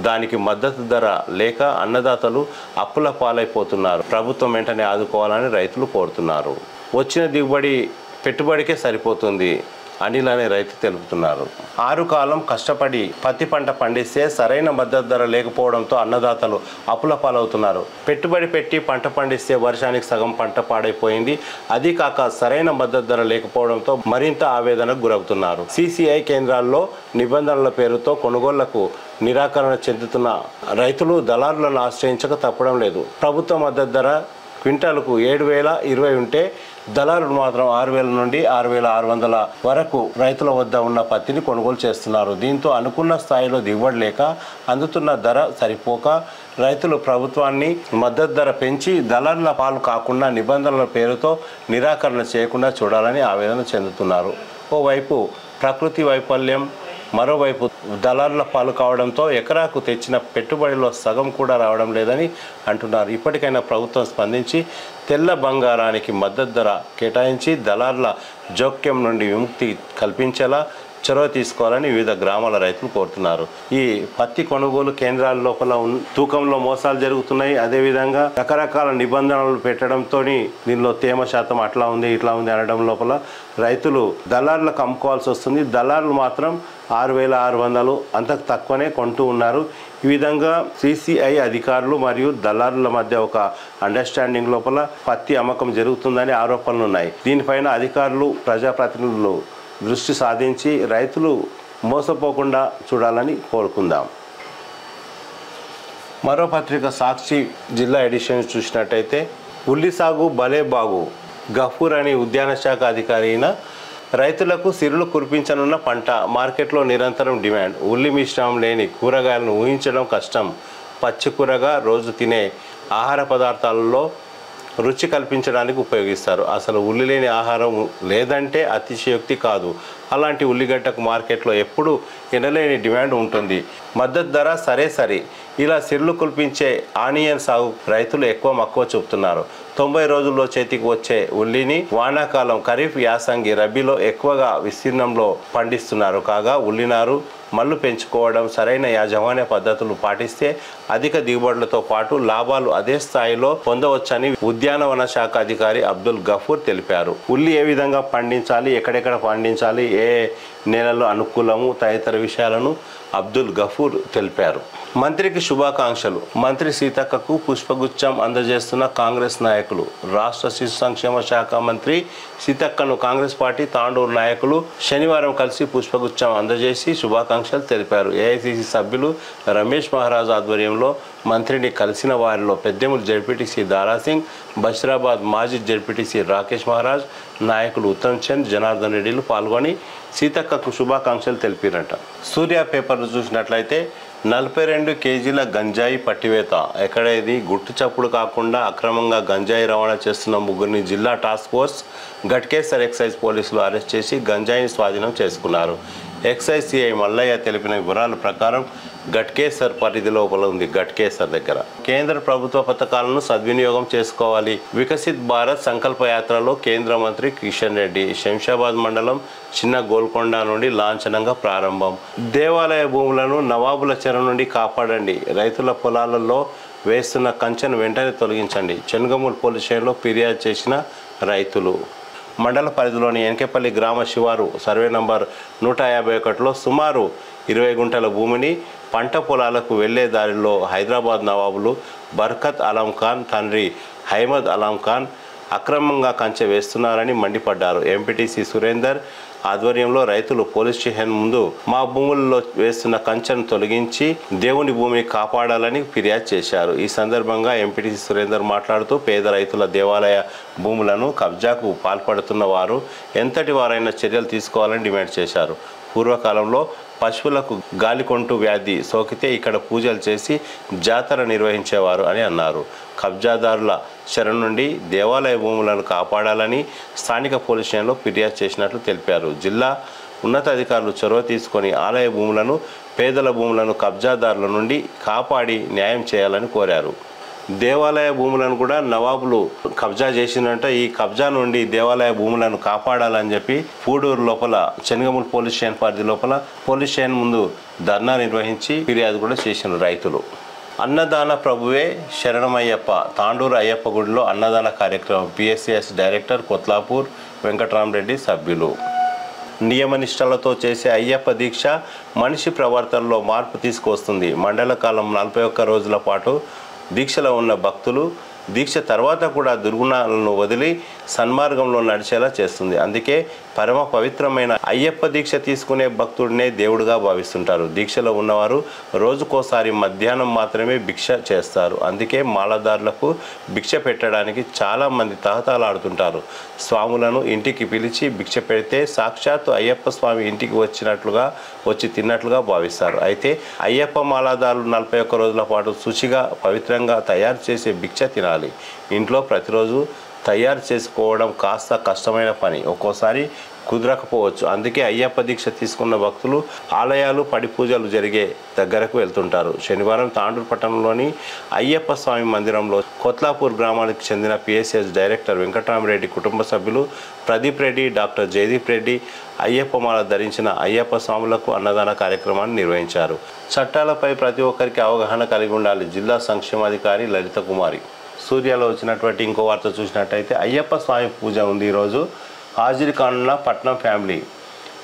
S2: దానికి మద్దతు ధర లేక అన్నదాతలు అప్పుల పాలైపోతున్నారు. ప్రభుత్వం వెంటనే ఆదుకోవాలని రైతులు కోరుతున్నారు. వచ్చిన దిగుబడి పెట్టుబడికే సరిపోతుంది అనిల్ అనే రైతు తెలుపుతున్నారు. 6 కాలం కష్టపడి పత్తి పంట పండిస్తే సరైన మద్దతు ధర లేకపోవడంతో అన్నదాతలు అప్పుల పాలవుతున్నారు. పెట్టుబడి పెట్టి పంట పండిస్తే వర్షానికి సగం పంట పాడైపోయింది. అది కాక సరైన మద్దతు ధర లేకపోవడంతో మరింత ఆవేదనకు గురవుతున్నారు. CCI కేంద్రాల్లో నిబంధనల పేరుతో కొనుగోళ్లకు నిరాకరణ చెందుతున్న రైతులు దళారులను ఆశ్రయించక తప్పడం లేదు. ప్రభుత్వ మద్దతు ధర క్వింటాలకు 7,020 ఉంటే దళారులు మాత్రం 6,000 నుండి 6,600 వరకు రైతుల వద్ద ఉన్న పత్తిని కొనుగోలు చేస్తున్నారు. దీంతో అనుకున్న స్థాయిలో దిగుబడి లేక అందుతున్న ధర సరిపోక రైతులు ప్రభుత్వాన్ని మద్దతు ధర పెంచి దళారుల పాలు కాకుండా నిబంధనల పేరుతో నిరాకరణ చేయకుండా చూడాలని ఆవేదన చెందుతున్నారు. ఓవైపు ప్రకృతి వైఫల్యం, మరోవైపు దళారుల పాలు కావడంతో ఎకరాకు తెచ్చిన పెట్టుబడిలో సగం కూడా రావడం లేదని అంటున్నారు. ఇప్పటికైనా ప్రభుత్వం స్పందించి తెల్ల బంగారానికి మద్దతు ధర కేటాయించి దళారుల జోక్యం నుండి విముక్తి కల్పించేలా చొరవ తీసుకోవాలని వివిధ గ్రామాల రైతులు కోరుతున్నారు. ఈ పత్తి కొనుగోలు కేంద్రాల లోపల తూకంలో మోసాలు జరుగుతున్నాయి. అదేవిధంగా రకరకాల నిబంధనలు పెట్టడంతో దీనిలో తేమ శాతం అట్లా ఉంది ఇట్లా ఉంది అనడం లోపల రైతులు దళారులకు అమ్ముకోవాల్సి వస్తుంది. దళారులు మాత్రం 6,600 అంతకు తక్కువనే కొంటూ ఉన్నారు. ఈ విధంగా CCI అధికారులు మరియు దళారుల మధ్య ఒక అండర్స్టాండింగ్ లోపల పత్తి అమ్మకం జరుగుతుందని ఆరోపణలు ఉన్నాయి. దీనిపైన అధికారులు, ప్రజాప్రతినిధులు దృష్టి సాధించి రైతులు మోసపోకుండా చూడాలని కోరుకుందాం. మరో పత్రిక సాక్షి జిల్లా ఎడిషన్ చూసినట్టయితే ఉల్లి సాగు భలే బాగు, గఫూర్ అని ఉద్యాన శాఖ అధికారి అయిన రైతులకు సిరులు కురిపించనున్న పంట, మార్కెట్లో నిరంతరం డిమాండ్. ఉల్లి మిశ్రమం లేని కూరగాయలను ఊహించడం కష్టం. పచ్చి కూరగా రోజు తినే ఆహార పదార్థాలలో రుచి కల్పించడానికి ఉపయోగిస్తారు. అసలు ఉల్లి లేని ఆహారం లేదంటే అతిశయోక్తి కాదు. అలాంటి ఉల్లిగడ్డకు మార్కెట్లో ఎప్పుడు ఎనలేని డిమాండ్ ఉంటుంది. మద్దతు ధర సరే ఇలా సిర్లు కుల్పించే ఆనియన్ సాగు రైతులు ఎక్కువ మక్కువ చూపుతున్నారు. 90 రోజుల్లో చేతికి వచ్చే ఉల్లిని వానాకాలం, ఖరీఫ్, యాసంగి, రబీలో ఎక్కువగా విస్తీర్ణంలో పండిస్తున్నారు. కాగా ఉల్లినారు మళ్ళు పెంచుకోవడం, సరైన యాజమాన్య పద్ధతులు పాటిస్తే అధిక దిగుబడులతో పాటు లాభాలు అదే స్థాయిలో పొందవచ్చని ఉద్యానవన శాఖ అధికారి అబ్దుల్ గఫూర్ తెలిపారు. ఉల్లి ఏ విధంగా పండించాలి, ఎక్కడెక్కడ పండించాలి, ఏ నేలలు అనుకూలము తదితర విషయాలను అబ్దుల్ గఫూర్ తెలిపారు. మంత్రికి శుభాకాంక్షలు. మంత్రి సీతక్కకు పుష్పగుచ్చం అందజేస్తున్న కాంగ్రెస్ నాయకులు. రాష్ట్ర శిశు సంక్షేమ శాఖ మంత్రి సీతక్కను కాంగ్రెస్ పార్టీ తాండూరు నాయకులు శనివారం కలిసి పుష్పగుచ్చం అందజేసి శుభాకాంక్షలు తెలిపారు. AICC సభ్యులు రమేష్ మహారాజ్ ఆధ్వర్యంలో మంత్రిని కలిసిన వారిలో పెద్దెములు జడ్పీటీసీ దారాసింగ్, బషీరాబాద్ మాజీ జడ్పీటీసీ రాకేష్ మహారాజ్, నాయకులు ఉత్తమ్ చంద్, జనార్దన్ రెడ్డిలు పాల్గొని సీతక్కకు శుభాకాంక్షలు తెలిపారట. సూర్య పేపర్లు చూసినట్లయితే 42 కేజీల గంజాయి పట్టివేత. ఎక్కడ ఇది గుట్టు చప్పుడు కాకుండా అక్రమంగా గంజాయి రవాణా చేస్తున్న ముగ్గురిని జిల్లా టాస్క్ ఫోర్స్ గట్కేసర్ ఎక్సైజ్ పోలీసులు అరెస్ట్ చేసి గంజాయిని స్వాధీనం చేసుకున్నారు. ఎక్సైజ్ సిఐ మల్లయ్య తెలిపిన వివరాల ప్రకారం గట్కేసర్ పరిధి లోపల ఉంది. గట్కేసర్ దగ్గర కేంద్ర ప్రభుత్వ పథకాలను సద్వినియోగం చేసుకోవాలి. వికసిత్ భారత్ సంకల్ప యాత్రలో కేంద్ర మంత్రి కిషన్ రెడ్డి శంషాబాద్ మండలం చిన్న గోల్కొండ నుండి లాంఛనంగా ప్రారంభం. దేవాలయ భూములను నవాబుల చెర నుండి కాపాడండి. రైతుల పొలాలలో వేస్తున్న కంచెను వెంటనే తొలగించండి. చెన్గమూల్ పోలీస్ స్టేషన్లో ఫిర్యాదు చేసిన రైతులు. మండల పరిధిలోని ఎన్కేపల్లి గ్రామ శివారు సర్వే నంబర్ 151లో సుమారు 20 గుంటల భూమిని పంట పొలాలకు వెళ్లే దారిలో హైదరాబాద్ నవాబులు బర్కత్ అలం ఖాన్ తండ్రి హైమద్ అలం ఖాన్ అక్రమంగా కంచె వేస్తున్నారని మండిపడ్డారు. ఎంపీటీసీ సురేందర్ ఆధ్వర్యంలో రైతులు పోలీస్ స్టేషన్ ముందు మా భూములలో వేస్తున్న కంచెను తొలగించి దేవుని భూమిని కాపాడాలని ఫిర్యాదు చేశారు. ఈ సందర్భంగా ఎంపీటీసీ సురేందర్ మాట్లాడుతూ పేద రైతుల దేవాలయ భూములను కబ్జాకు పాల్పడుతున్న వారు ఎంతటి వారైనా చర్యలు తీసుకోవాలని డిమాండ్ చేశారు. పూర్వకాలంలో పశువులకు గాలికొంటు వ్యాధి సోకితే ఇక్కడ పూజలు చేసి జాతర నిర్వహించేవారు అని అన్నారు. కబ్జాదారుల చెర నుండి దేవాలయ భూములను కాపాడాలని స్థానిక పోలీస్ స్టేషన్లో ఫిర్యాదు చేసినట్లు తెలిపారు. జిల్లా ఉన్నతాధికారులు చొరవ తీసుకొని ఆలయ భూములను, పేదల భూములను కబ్జాదారుల నుండి కాపాడి న్యాయం చేయాలని కోరారు. దేవాలయ భూములను కూడా నవాబులు కబ్జా చేసినట్ట. ఈ కబ్జా నుండి దేవాలయ భూములను కాపాడాలని చెప్పి పూడూరు లోపల చెనగమూలు పోలీస్ స్టేషన్ పరిధి లోపల పోలీస్ స్టేషన్ ముందు ధర్నా నిర్వహించి ఫిర్యాదు కూడా చేసిన రైతులు. అన్నదాన ప్రభువే శరణమయ్యప్ప తాండూరు అయ్యప్ప గుడిలో అన్నదాన కార్యక్రమం. పిఎస్సిఎస్ డైరెక్టర్ కొత్లాపూర్ వెంకటరామరెడ్డి సభ్యులు. నియమనిష్టలతో చేసే అయ్యప్ప దీక్ష మనిషి ప్రవర్తనలో మార్పు తీసుకొస్తుంది. మండల కాలం 41 రోజుల పాటు దీక్షలో ఉన్న భక్తులు దీక్ష తర్వాత కూడా దుర్గుణాలను వదిలి సన్మార్గంలో నడిచేలా చేస్తుంది. అందుకే పరమ పవిత్రమైన అయ్యప్ప దీక్ష తీసుకునే భక్తుడినే దేవుడిగా భావిస్తుంటారు. దీక్షలో ఉన్నవారు రోజుకోసారి మధ్యాహ్నం మాత్రమే భిక్ష చేస్తారు. అందుకే మాలదారులకు భిక్ష పెట్టడానికి చాలామంది తహతలాడుతుంటారు. స్వాములను ఇంటికి పిలిచి భిక్ష పెడితే సాక్షాత్తు అయ్యప్ప స్వామి ఇంటికి వచ్చి తిన్నట్లుగా భావిస్తారు. అయితే అయ్యప్ప మాలదారులు 41 రోజుల పాటు శుచిగా పవిత్రంగా తయారు చేసే భిక్ష తినాలి. ఇంట్లో ప్రతిరోజు తయారు చేసుకోవడం కాస్త కష్టమైన పని, ఒక్కోసారి కుదరకపోవచ్చు. అందుకే అయ్యప్ప దీక్ష తీసుకున్న భక్తులు ఆలయాలు, పడి పూజలు జరిగే దగ్గరకు వెళ్తుంటారు. శనివారం తాండూరు పట్టణంలోని అయ్యప్ప స్వామి మందిరంలో కొత్లాపూర్ గ్రామానికి చెందిన పిఎస్సిఎస్ డైరెక్టర్ వెంకటరామరెడ్డి కుటుంబ సభ్యులు ప్రదీప్ రెడ్డి, డాక్టర్ జయదీప్ రెడ్డి అయ్యప్ప మాల ధరించిన అయ్యప్ప స్వాములకు అన్నదాన కార్యక్రమాన్ని నిర్వహించారు. చట్టాలపై ప్రతి ఒక్కరికి అవగాహన కలిగి ఉండాలి. జిల్లా సంక్షేమాధికారి లలిత కుమారి. సూర్యలో వచ్చినటువంటి ఇంకో వార్త చూసినట్టయితే అయ్యప్ప స్వామి పూజ ఉంది. ఈరోజు హాజరు కానున్న పట్నం ఫ్యామిలీ.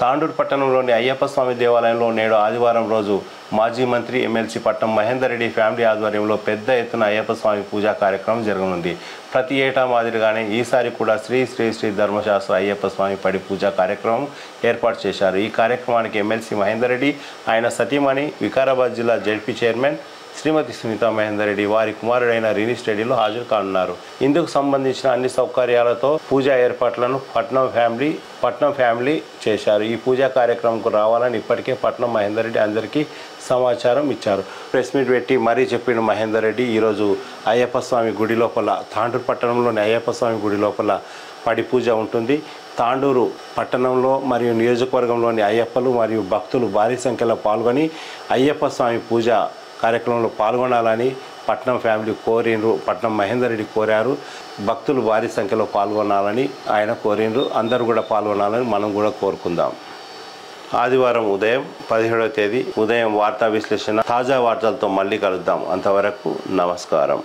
S2: తాండూరు పట్టణంలోని అయ్యప్ప స్వామి దేవాలయంలో నేడు ఆదివారం రోజు మాజీ మంత్రి ఎమ్మెల్సీ పట్నం మహేందర్ రెడ్డి ఫ్యామిలీ ఆధ్వర్యంలో పెద్ద ఎత్తున అయ్యప్ప స్వామి పూజా కార్యక్రమం జరగనుంది. ప్రతి ఏటా మాదిరిగానే ఈసారి కూడా శ్రీ శ్రీ శ్రీ ధర్మశాస్త్ర అయ్యప్ప స్వామి పడి పూజా కార్యక్రమం ఏర్పాటు చేశారు. ఈ కార్యక్రమానికి ఎమ్మెల్సీ మహేందర్ రెడ్డి, ఆయన సతీమణి వికారాబాద్ జిల్లా జెడ్పీ చైర్మన్ శ్రీమతి సునీత మహేందర్ రెడ్డి, వారి కుమారుడైన రినీష్ రెడ్డిలో హాజరు కానున్నారు. ఇందుకు సంబంధించిన అన్ని సౌకర్యాలతో పూజా ఏర్పాట్లను పట్నం ఫ్యామిలీ చేశారు. ఈ పూజా కార్యక్రమంకు రావాలని ఇప్పటికే పట్నం మహేందర్ రెడ్డి అందరికీ సమాచారం ఇచ్చారు. ప్రెస్ మీట్ పెట్టి మరీ చెప్పిన మహేందర్ రెడ్డి ఈరోజు అయ్యప్ప స్వామి గుడి లోపల, తాండూరు పట్టణంలోని అయ్యప్ప స్వామి గుడి లోపల పడి పూజ ఉంటుంది. తాండూరు పట్టణంలో మరియు నియోజకవర్గంలోని అయ్యప్పలు మరియు భక్తులు భారీ సంఖ్యలో పాల్గొని అయ్యప్ప స్వామి పూజ కార్యక్రమంలో పాల్గొనాలని పట్నం ఫ్యామిలీ కోరిండ్రు. పట్నం మహేందర్ రెడ్డి కోరారు. భక్తులు భారీ సంఖ్యలో పాల్గొనాలని ఆయన కోరిండ్రు. అందరూ కూడా పాల్గొనాలని మనం కూడా కోరుకుందాం. ఆదివారం ఉదయం 17వ తేదీ ఉదయం వార్తా విశ్లేషణ తాజా వార్తలతో మళ్ళీ కలుద్దాం. అంతవరకు నమస్కారం.